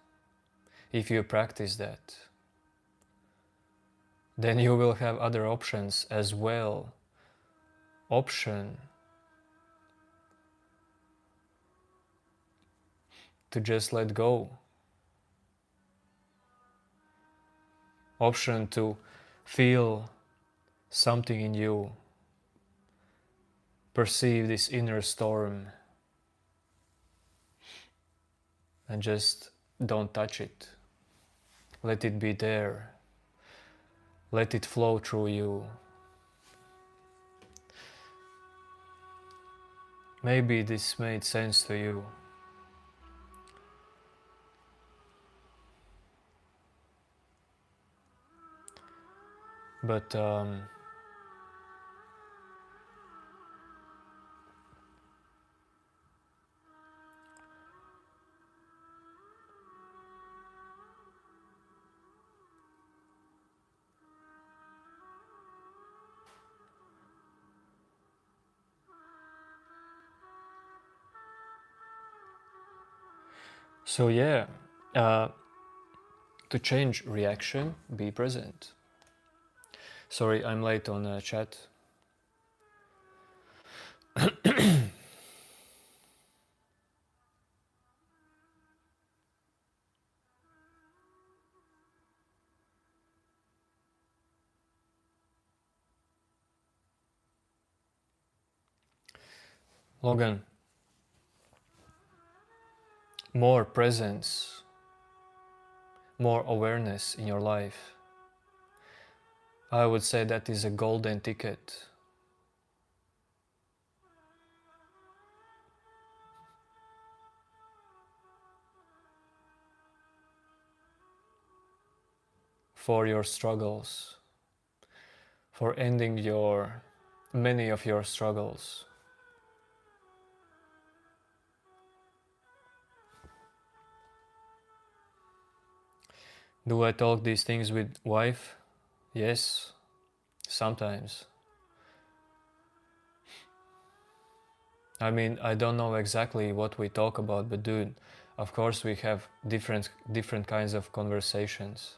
if you practice that, then you will have other options as well. Option to just let go. Option to feel something in you, perceive this inner storm, and just don't touch it. Let it be there. Let it flow through you. Maybe this made sense to you. But so yeah, to change reaction, be present. Sorry, I'm late on chat. Logan, more presence, more awareness in your life. I would say that is a golden ticket. For your struggles, for ending many of your struggles. Do I talk these things with wife? Yes, sometimes. I mean, I don't know exactly what we talk about, but dude, of course we have different kinds of conversations.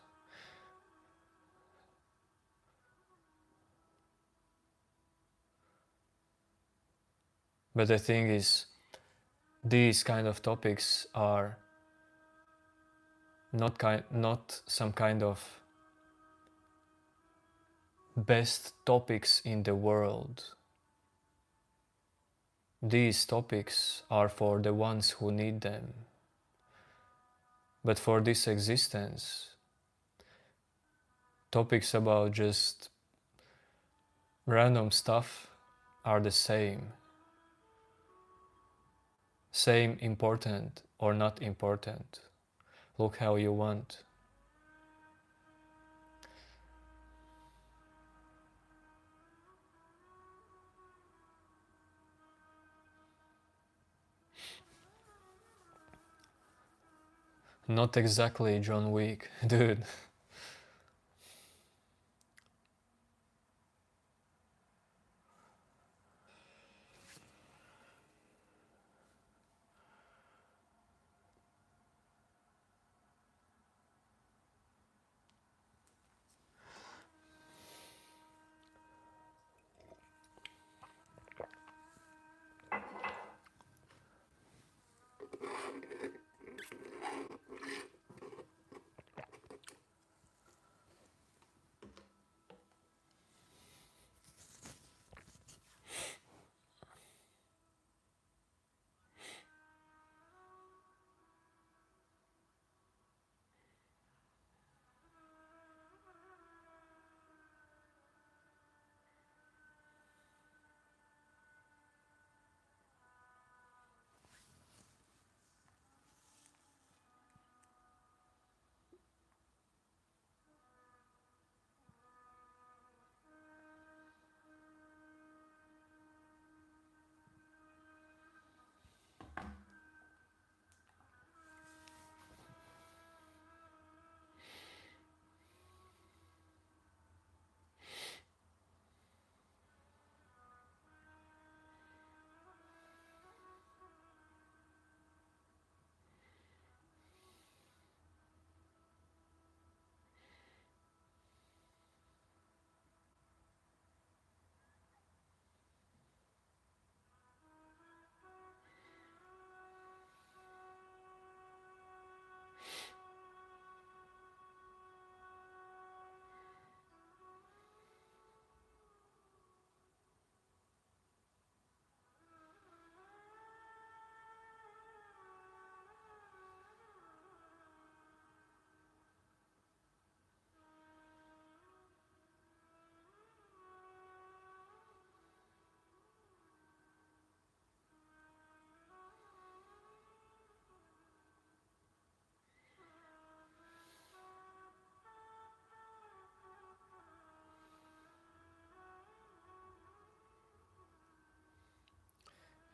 But the thing is, these kind of topics are not some kind of best topics in the world. These topics are for the ones who need them. But for this existence, topics about just random stuff are the same. Same important or not important. Look how you want. Not exactly John Wick, dude.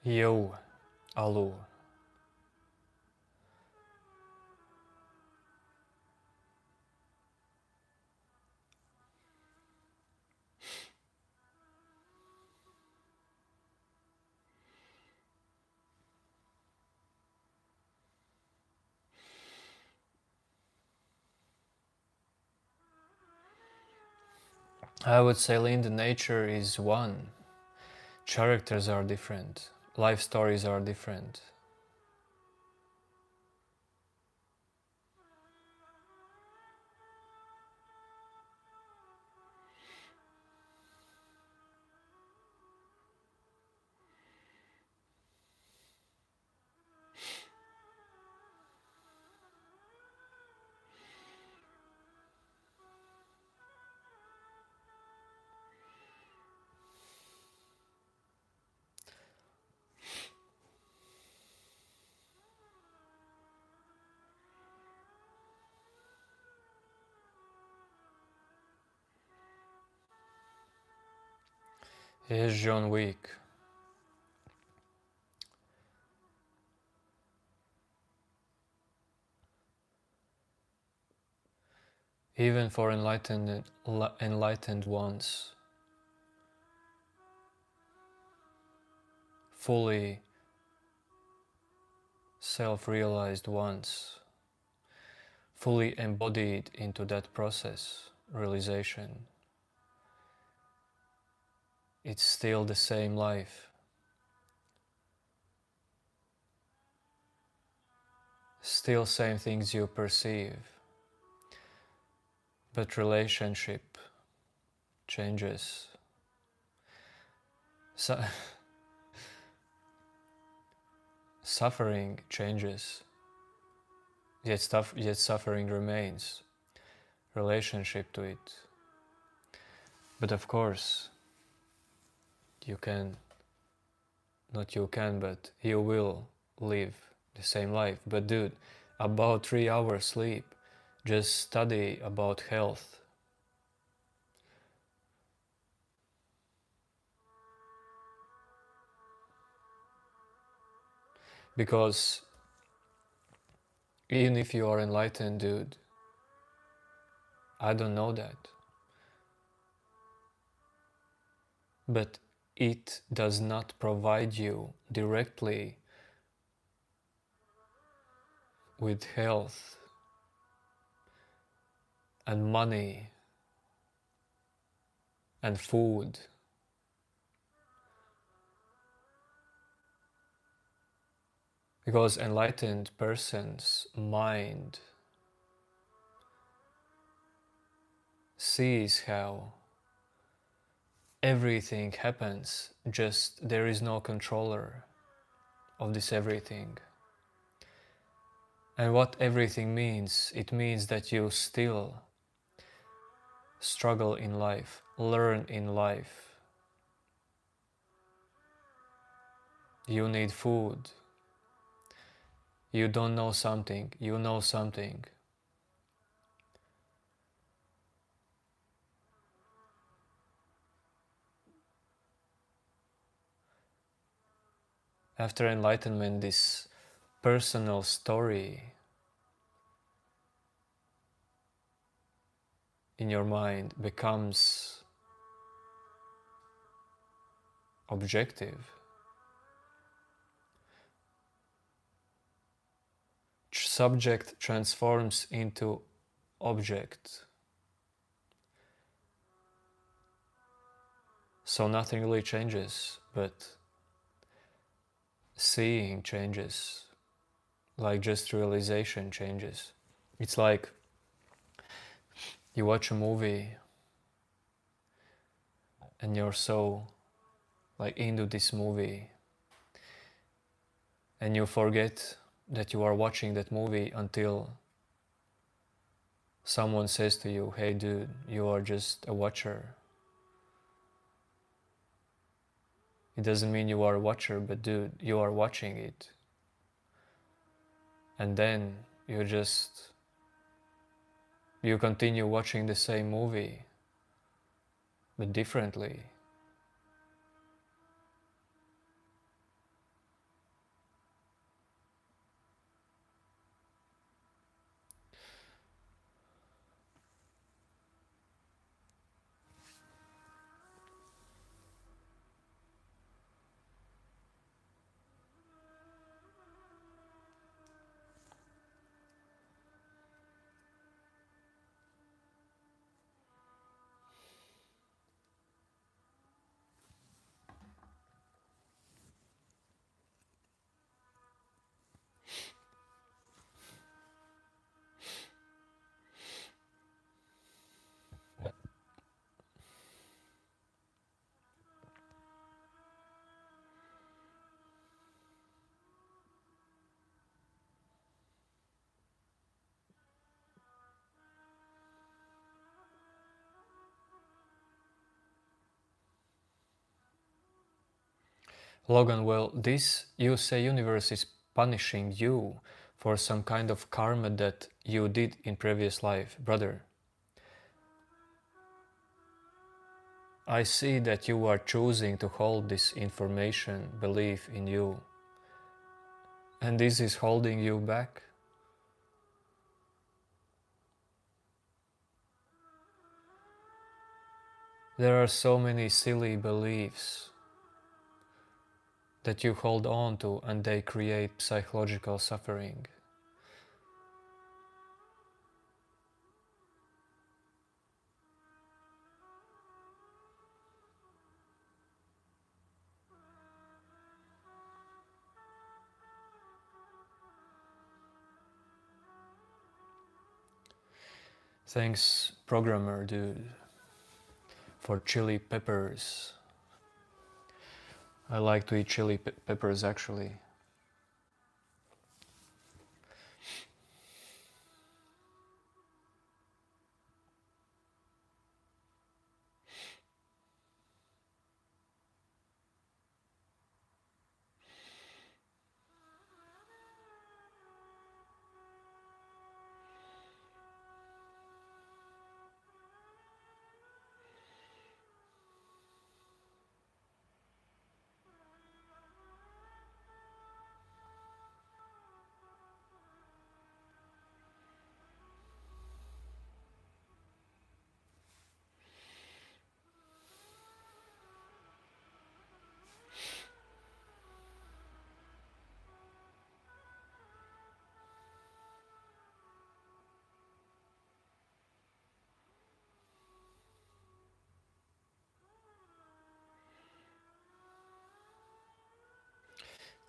Yo, Alu. I would say the nature is one. Characters are different. Life stories are different. Here's John Wick. Even for enlightened ones, fully self-realized ones, fully embodied into that process, realization, it's still the same life. Still same things you perceive, but relationship changes. Su- suffering changes, yet suffering remains. Relationship to it. But of course, you can, not you can, but you will live the same life. But dude, about 3 hours sleep, just study about health. Because even if you are enlightened, dude, I don't know that. But it does not provide you directly with health and money and food. Because enlightened person's mind sees how everything happens, just there is no controller of this everything. And what everything means, it means that you still struggle in life, learn in life. You need food. You don't know something, you know something. After enlightenment, this personal story in your mind becomes objective. Subject transforms into object. So nothing really changes, but seeing changes, like just realization changes. It's like you watch a movie and you're so like into this movie and you forget that you are watching that movie until someone says to you, hey dude, you are just a watcher. It doesn't mean you are a watcher, but dude, you are watching it. And then you continue watching the same movie, but differently. Logan, well, this, you say, universe is punishing you for some kind of karma that you did in previous life. Brother, I see that you are choosing to hold this information, belief in you, and this is holding you back. There are so many silly beliefs that you hold on to, and they create psychological suffering. Thanks, programmer dude, for chili peppers. I like to eat chili peppers actually.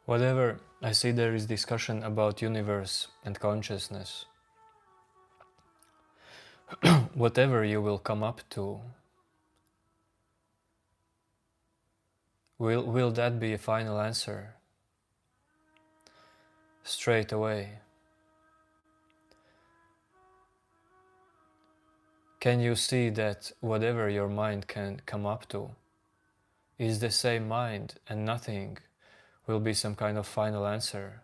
Whatever, I see there is discussion about universe and consciousness. Whatever you will come up to, will that be a final answer? Straight away. Can you see that whatever your mind can come up to is the same mind and nothing will be some kind of final answer?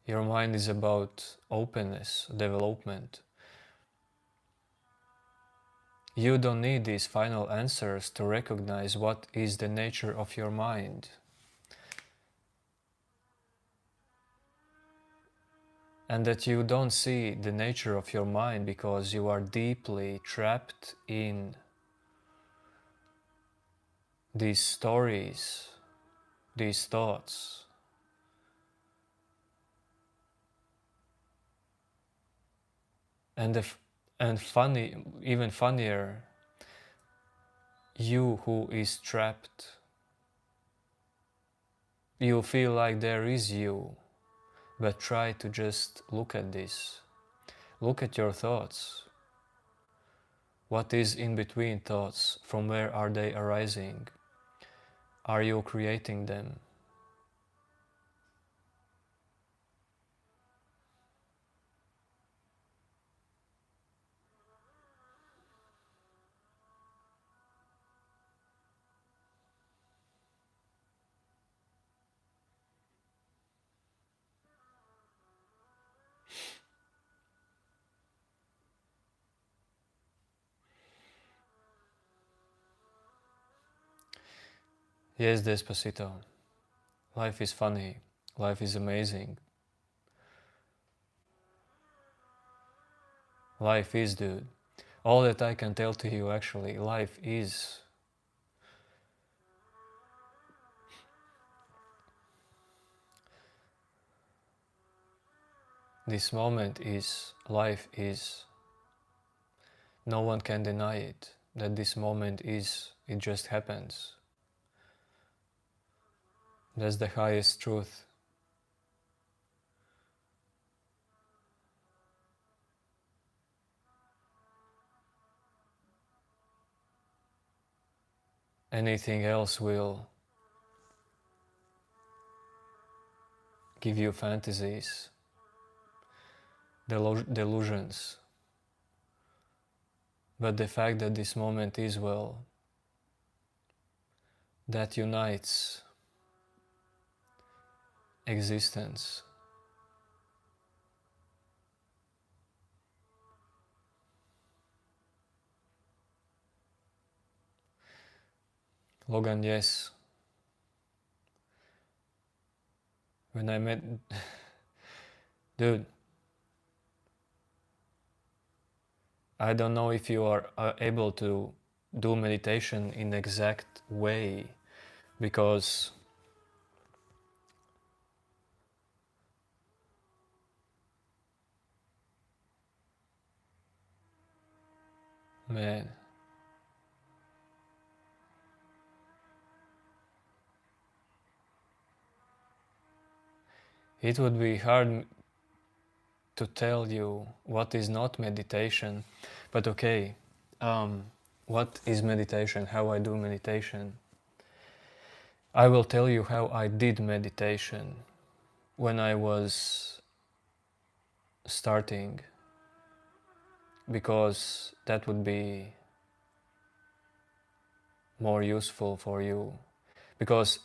Your mind is about openness, development. You don't need these final answers to recognize what is the nature of your mind. And that you don't see the nature of your mind because you are deeply trapped in these stories, these thoughts. And even funnier, you who is trapped, you feel like there is you, but try to just look at this. Look at your thoughts. What is in between thoughts? From where are they arising? Are you creating them? Yes, Despacito. Life is funny. Life is amazing. Life is, dude. All that I can tell to you actually, life is. This moment is, life is. No one can deny it, that this moment is, it just happens. That's the highest truth. Anything else will give you fantasies, delusions. But the fact that this moment is, well, that unites existence. Logan, yes. When I met... Dude, I don't know if you are able to do meditation in exact way, because man, it would be hard to tell you what is not meditation, but okay, what is meditation, how I do meditation. I will tell you how I did meditation when I was starting, because that would be more useful for you, because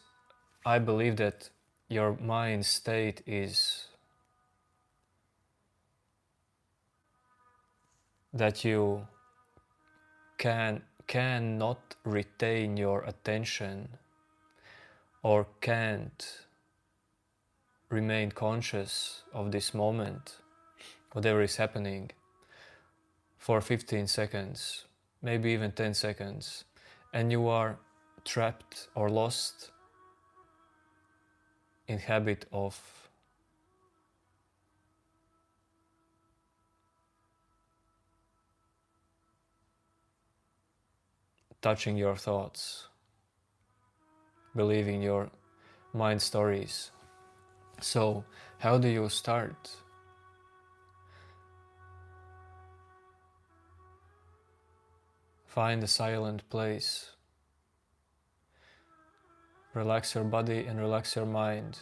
I believe that your mind state is that you cannot retain your attention or can't remain conscious of this moment, whatever is happening, for 15 seconds, maybe even 10 seconds, and you are trapped or lost in habit of touching your thoughts, believing your mind stories. So, how do you start? Find a silent place. Relax your body and relax your mind.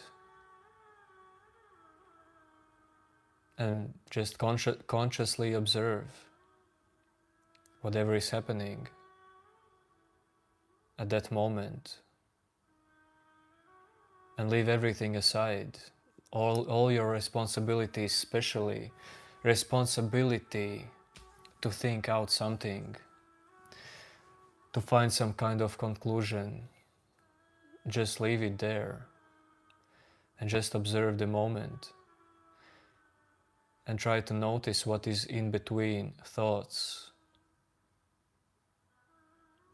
And just consciously observe whatever is happening at that moment. And leave everything aside. All your responsibilities, especially responsibility to think out something, to find some kind of conclusion. Just leave it there and just observe the moment and try to notice what is in between thoughts.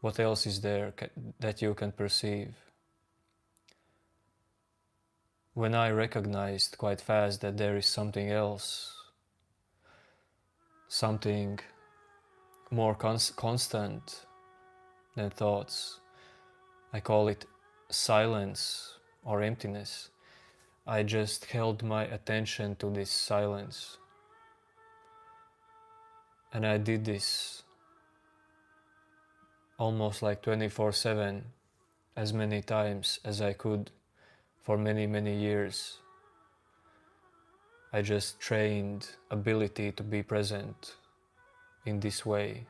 What else is there that you can perceive? When I recognized quite fast that there is something else, something more constant than thoughts, I call it silence or emptiness. I just held my attention to this silence. And I did this almost like 24/7, as many times as I could for many, many years. I just trained ability to be present in this way.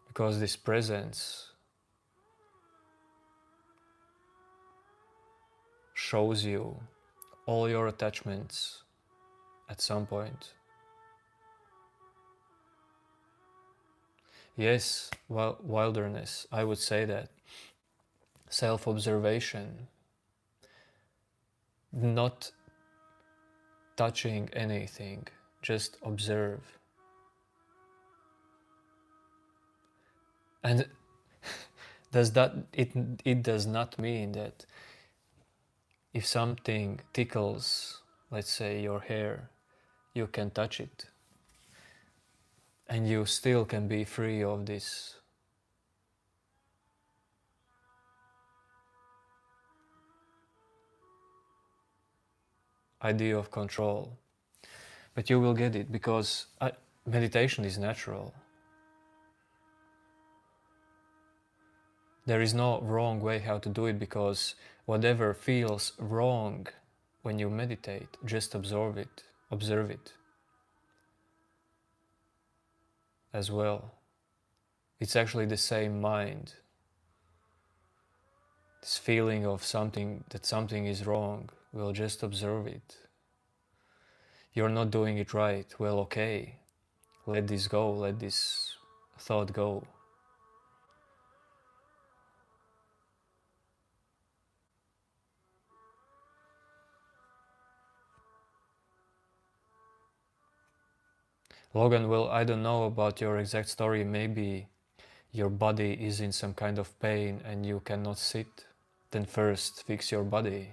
Because this presence shows you all your attachments at some point. Yes, wilderness, I would say that. Self-observation, not touching anything, just observe. And it does not mean that if something tickles, let's say your hair, you can touch it. And you still can be free of this idea of control. But you will get it, because meditation is natural. There is no wrong way how to do it, because whatever feels wrong when you meditate, just observe it as well. It's actually the same mind. This feeling of that something is wrong, we'll just observe it. You're not doing it right, well, okay, let this go, let this thought go. Logan, well, I don't know about your exact story. Maybe your body is in some kind of pain and you cannot sit. Then first fix your body.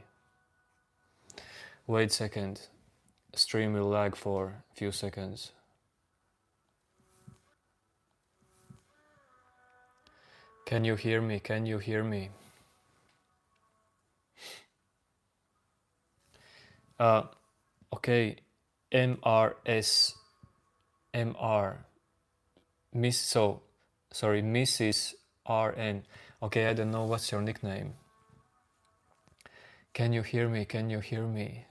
Wait a second. Stream will lag for a few seconds. Can you hear me? Can you hear me? Okay. MRS MR Mrs. RN. Okay, I don't know what's your nickname. Can you hear me? Can you hear me?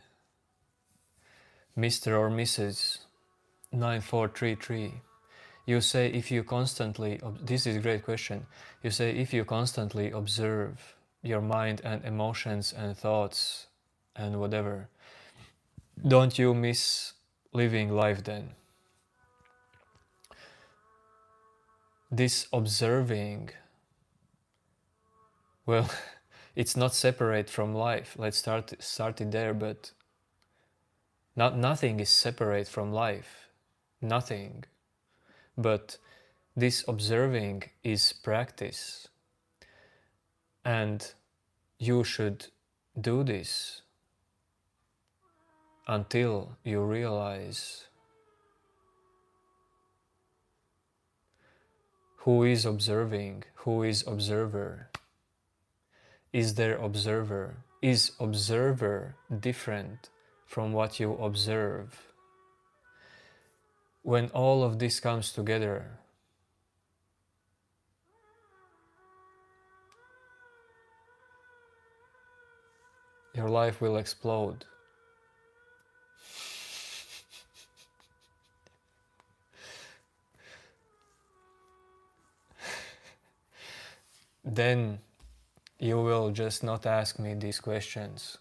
Mr. or Mrs. 9433. You say if you constantly, this is a great question. You say if you constantly observe your mind and emotions and thoughts and whatever, don't you miss living life then? This observing, well, it's not separate from life. Let's start it there, but nothing is separate from life. Nothing. But this observing is practice. And you should do this until you realize who is observing, who is observer. Is there observer? Is observer different from what you observe? When all of this comes together, your life will explode. Then you will just not ask me these questions.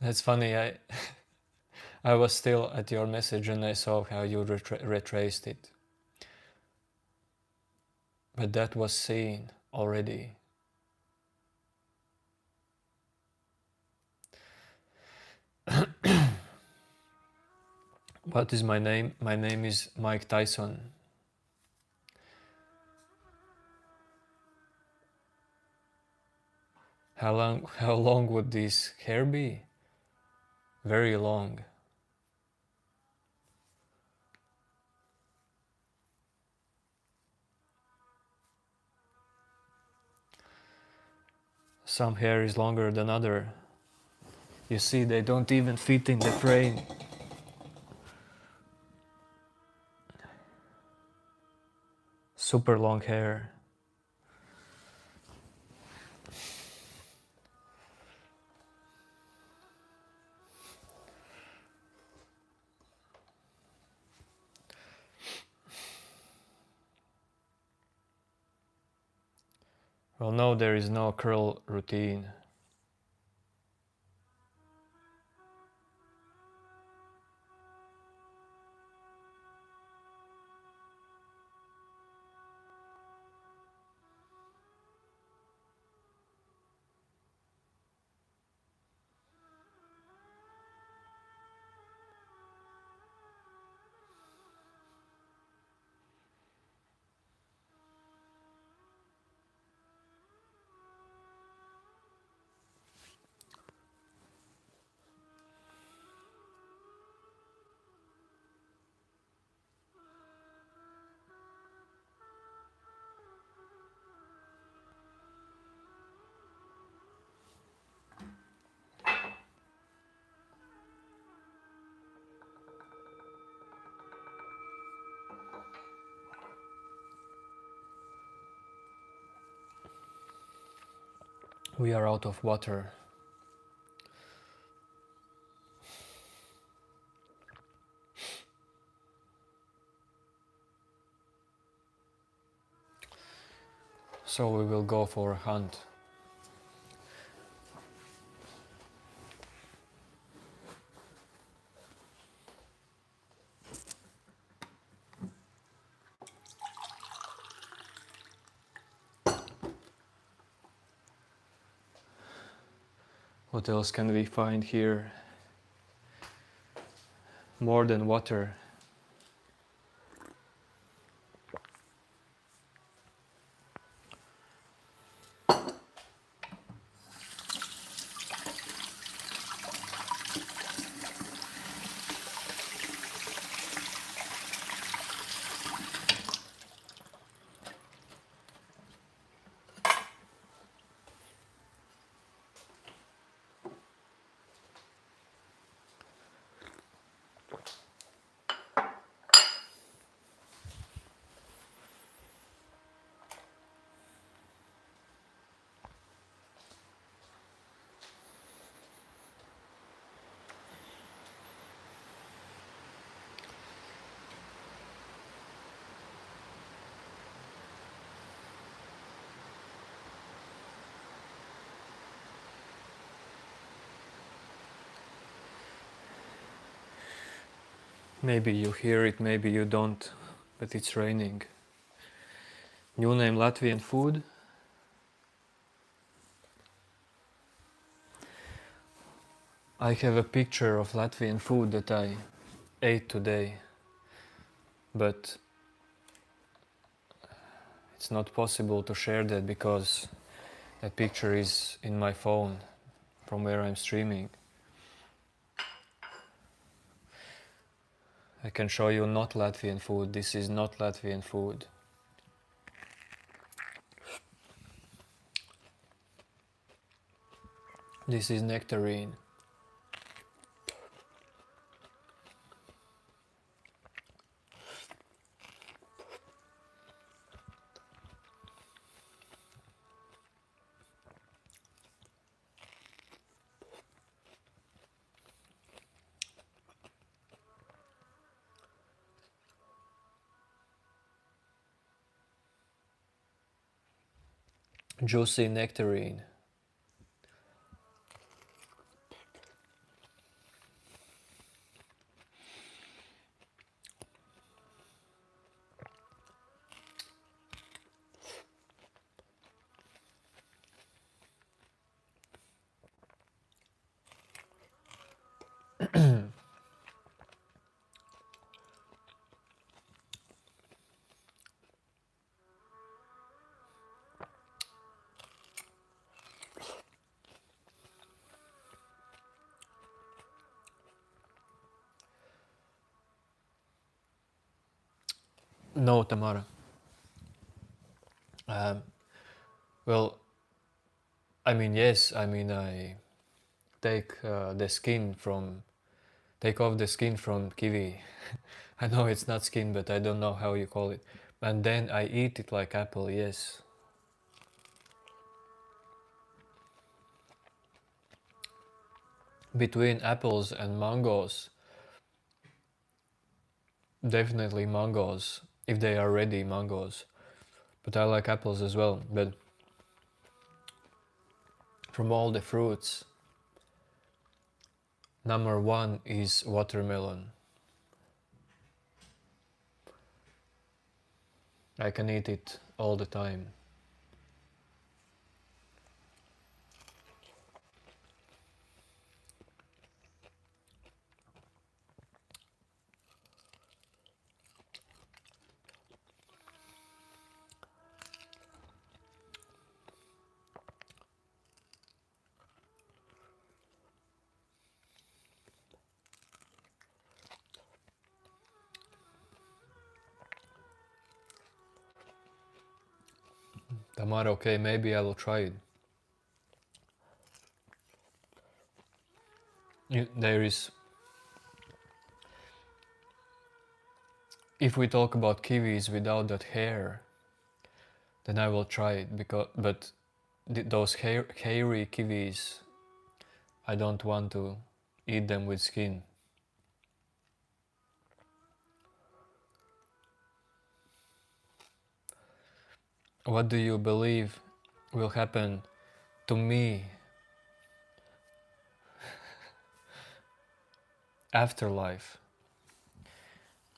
That's funny, I was still at your message and I saw how you retraced it. But that was seen already. What is my name? My name is Mike Tyson. How long would this hair be? Very long. Some hair is longer than other. You see, they don't even fit in the frame. Super long hair. Well, no, there is no curl routine. We are out of water. So we will go for a hunt. What else can we find here? More than water. Maybe you hear it, maybe you don't, but it's raining. New name Latvian food. I have a picture of Latvian food that I ate today, but it's not possible to share that because that picture is in my phone from where I'm streaming. I can show you not Latvian food. This is not Latvian food. This is nectarine. Juicy nectarine. No, Tamara. Um, well, I mean, yes, I mean, I take take off the skin from kiwi. I know it's not skin, but I don't know how you call it. And then I eat it like apple, yes. Between apples and mangoes, definitely mangoes, if they are ready mangoes. But I like apples as well. But from all the fruits, number one is watermelon. I can eat it all the time. Tamara, okay, maybe I will try it. There is, if we talk about kiwis without that hair, then I will try it, but those hairy kiwis, I don't want to eat them with skin. What do you believe will happen to me after life?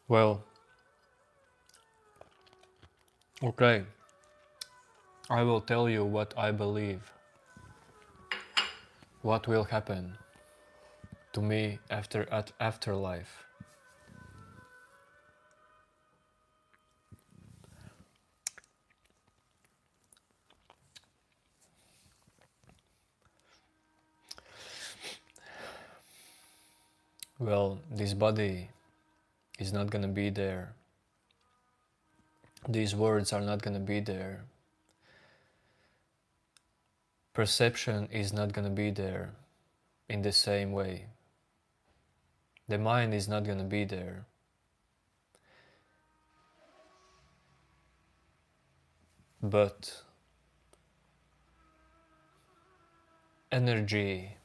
Well, okay, I will tell you what I believe. What will happen to me at afterlife? Well, this body is not gonna be there. These words are not gonna be there. Perception is not gonna be there in the same way. The mind is not gonna be there. But energy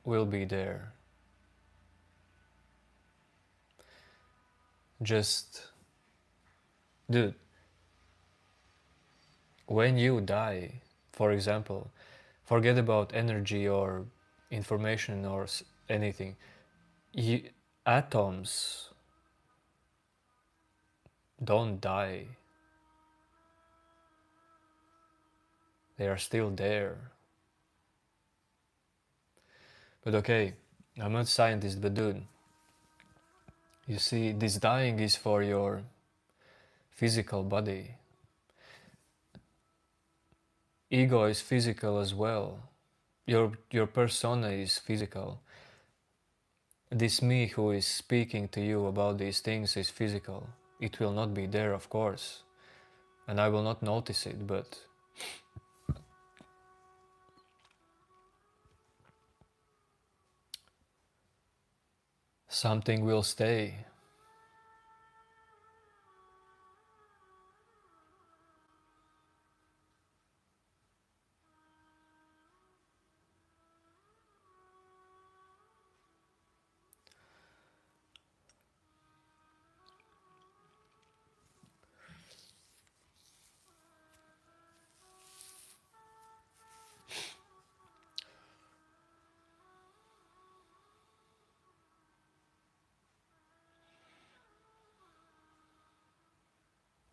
will be there. Just, dude, when you die, for example, forget about energy or information or anything. Atoms don't die. They are still there. But okay, I'm not a scientist, but dude, you see, this dying is for your physical body. Ego is physical as well. Your persona is physical. This me who is speaking to you about these things is physical. It will not be there, of course, and I will not notice it, but something will stay.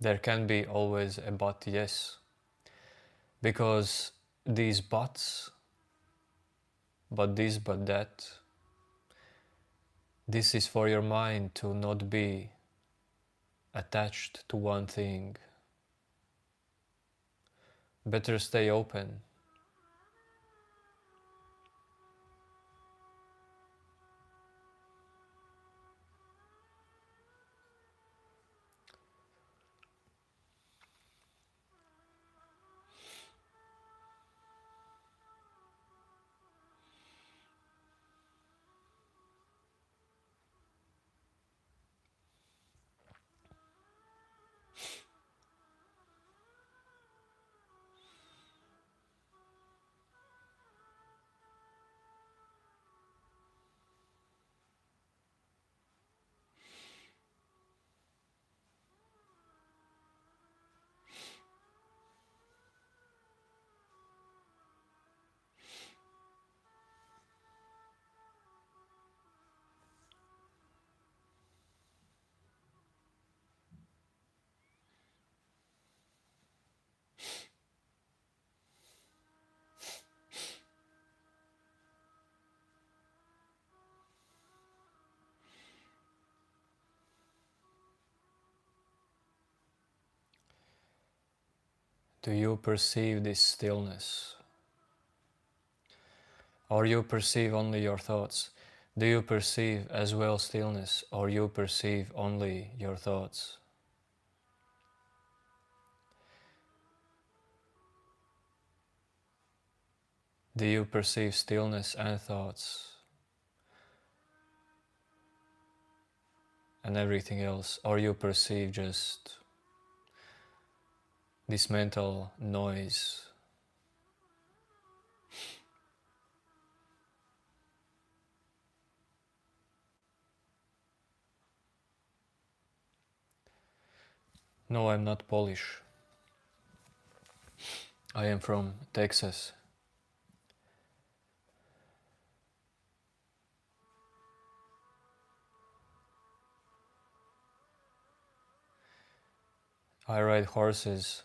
There can be always a but, yes, because these buts, but this, but that, this is for your mind to not be attached to one thing. Better stay open. Do you perceive this stillness? Or you perceive only your thoughts? Do you perceive as well stillness, or you perceive only your thoughts? Do you perceive stillness and thoughts and everything else, or you perceive just this mental noise? No, I'm not Polish. I am from Texas. I ride horses.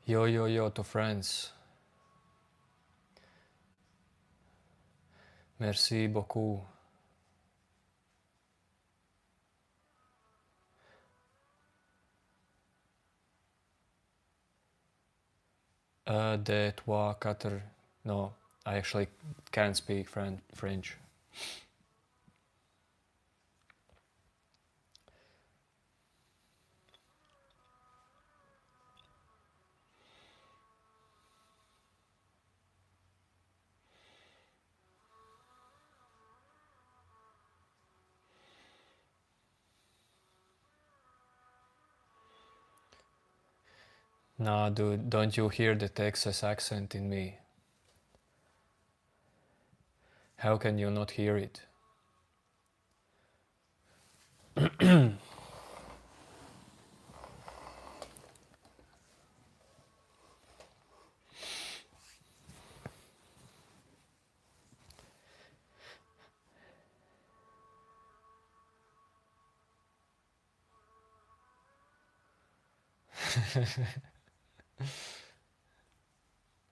Yo yo yo to France. Merci beaucoup. Un, deux, trois, quatre. No, I actually can't speak French. Nah, dude, don't you hear the Texas accent in me? How can you not hear it?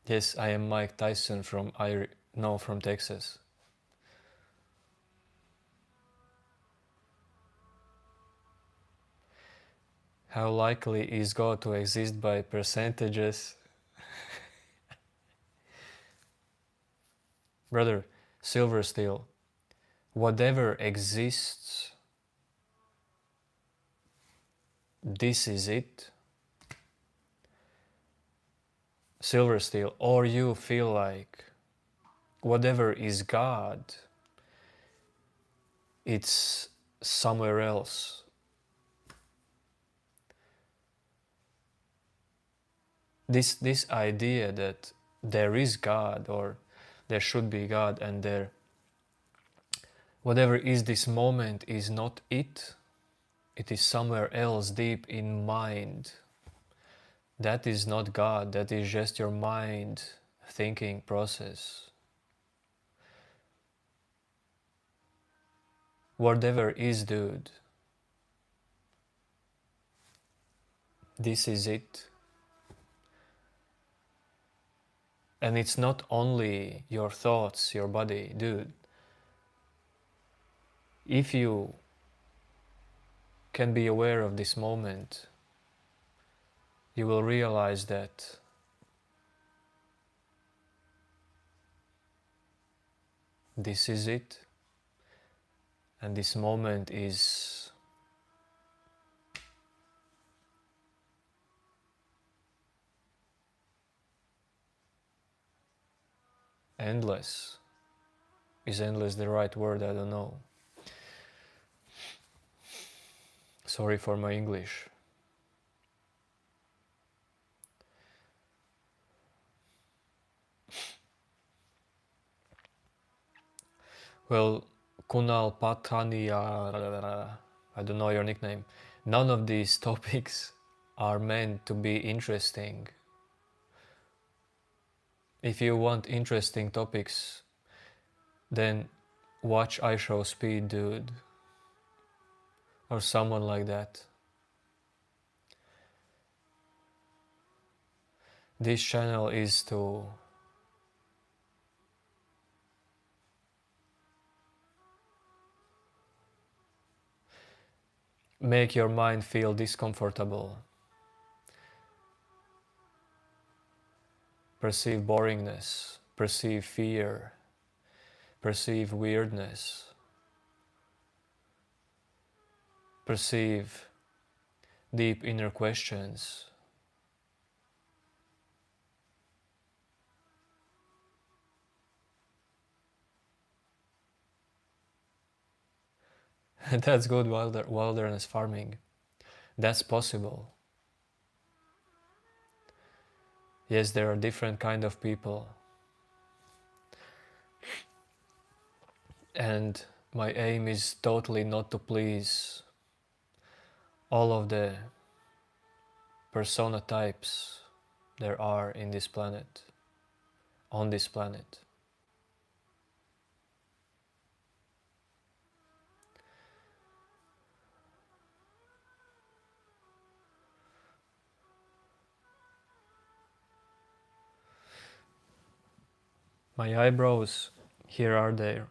Yes, I am Mike Tyson from from Texas. How likely is God to exist by percentages? Brother, Silver Steel, whatever exists, this is it. Silver Steel, or you feel like whatever is God, it's somewhere else. This idea that there is God or there should be God and there whatever is this moment is not it. It is somewhere else deep in mind. That is not God, that is just your mind thinking process. Whatever is, dude, this is it. And it's not only your thoughts, your body, dude. If you can be aware of this moment, you will realize that this is it. And this moment is endless. Is endless the right word? I don't know. Sorry for my English. Well, Kunal Patania, I don't know your nickname. None of these topics are meant to be interesting. If you want interesting topics, then watch I Show Speed, dude. Or someone like that. This channel is to make your mind feel discomfortable, perceive boringness, perceive fear, perceive weirdness, perceive deep inner questions. That's good wilderness farming. That's possible. Yes, there are different kind of people. And my aim is totally not to please all of the persona types there are in this planet, on this planet. My eyebrows, here are there.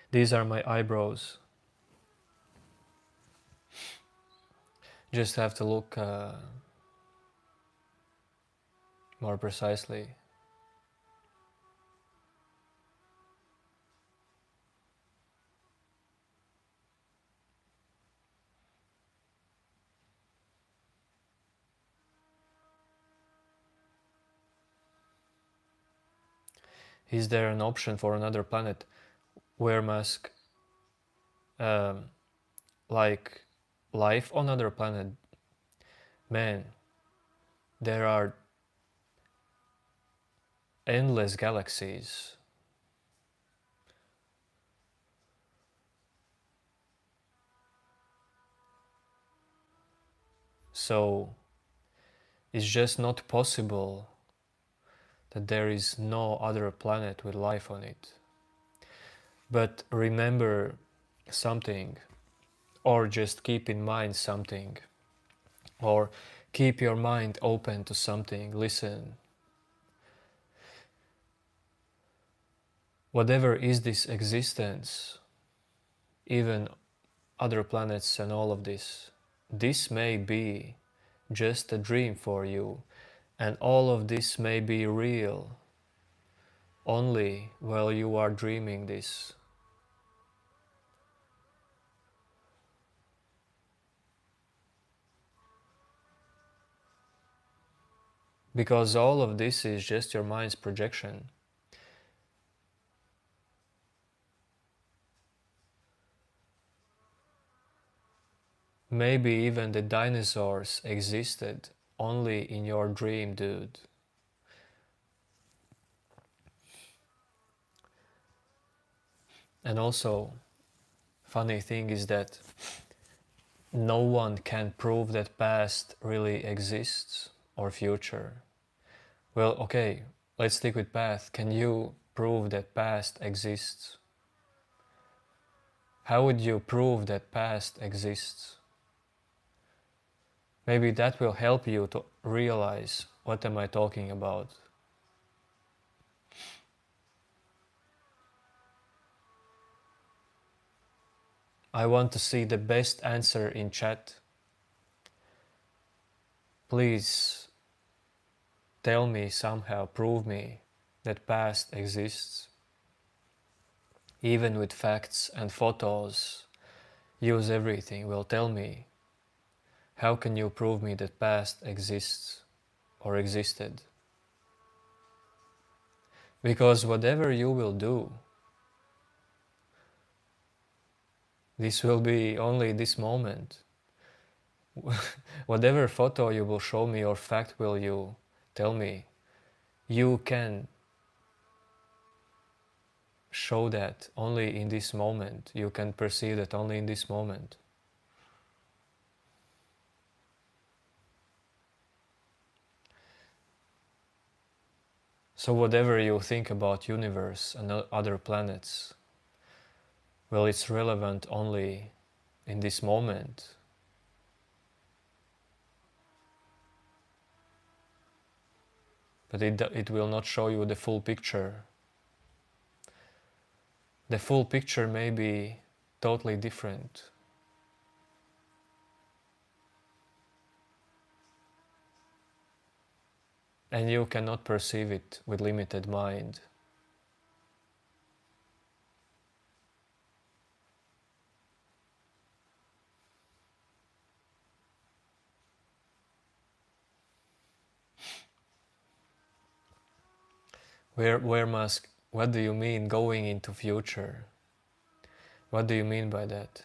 These are my eyebrows. Just have to look more precisely. Is there an option for another planet? Wear mask, um, like life on another planet? Man, there are endless galaxies. So it's just not possible that there is no other planet with life on it. But remember something, or just keep in mind something, or keep your mind open to something, listen. Whatever is this existence, even other planets and all of this, this may be just a dream for you, and all of this may be real only while you are dreaming this. Because all of this is just your mind's projection. Maybe even the dinosaurs existed only in your dream, dude. And also, funny thing is that no one can prove that past really exists or future. Well, okay, let's stick with past. Can you prove that past exists? How would you prove that past exists? Maybe that will help you to realize what am I talking about. I want to see the best answer in chat. Please tell me somehow, prove me that past exists. Even with facts and photos, use everything. Well, tell me, how can you prove me that past exists or existed? Because whatever you will do, this will be only this moment. Whatever photo you will show me or fact will you tell me, you can show that only in this moment. You can perceive that only in this moment. So whatever you think about universe and other planets, well, it's relevant only in this moment. But it will not show you the full picture. The full picture may be totally different. And you cannot perceive it with limited mind. Where must, what do you mean going into future? What do you mean by that?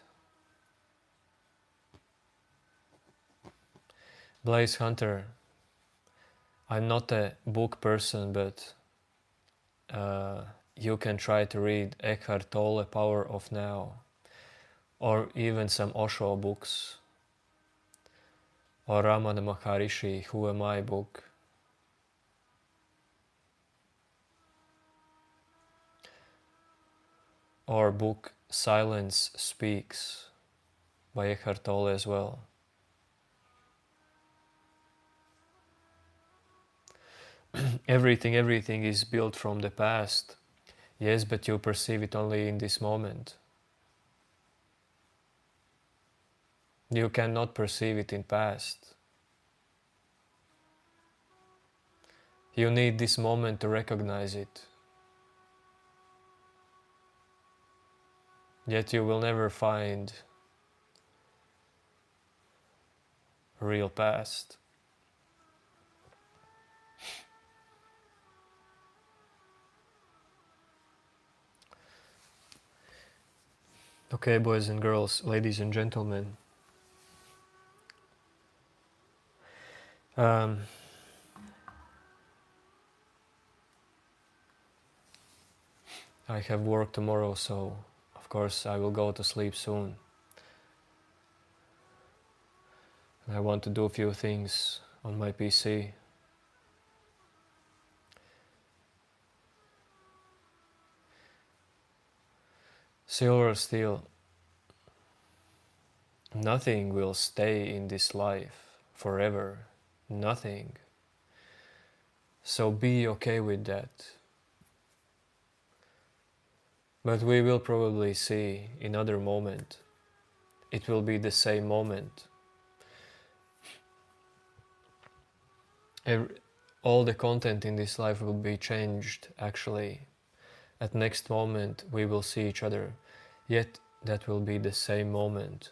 Blaze Hunter, I'm not a book person, but you can try to read Eckhart Tolle, Power of Now, or even some Osho books, or Ramana Maharishi, Who Am I book. Or book Silence Speaks by Eckhart Tolle as well. Everything is built from the past. Yes, but you perceive it only in this moment. You cannot perceive it in past. You need this moment to recognize it. Yet you will never find real past. Okay, boys and girls, ladies and gentlemen. I have work tomorrow, so of course I will go to sleep soon. I want to do a few things on my PC. Silver steel. Nothing will stay in this life forever. Nothing. So be okay with that. But we will probably see in another moment. It will be the same moment. All the content in this life will be changed actually. At next moment we will see each other. Yet that will be the same moment.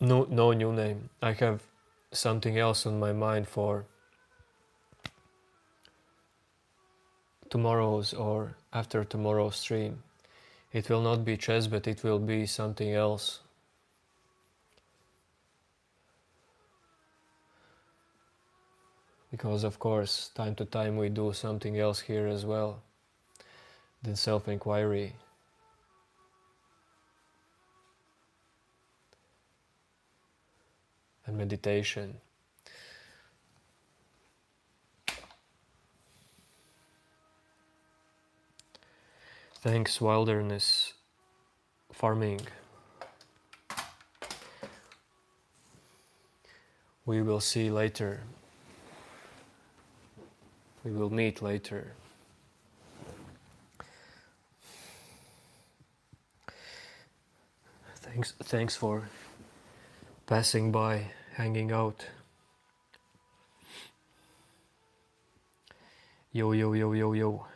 No new name. I have something else on my mind for tomorrow's or after tomorrow's stream. It will not be chess, but it will be something else. Because of course, time to time we do something else here as well than self-inquiry. And meditation. Thanks, wilderness farming. We will see later. We will meet later. Thanks for passing by, hanging out. Yo, yo, yo, yo, yo.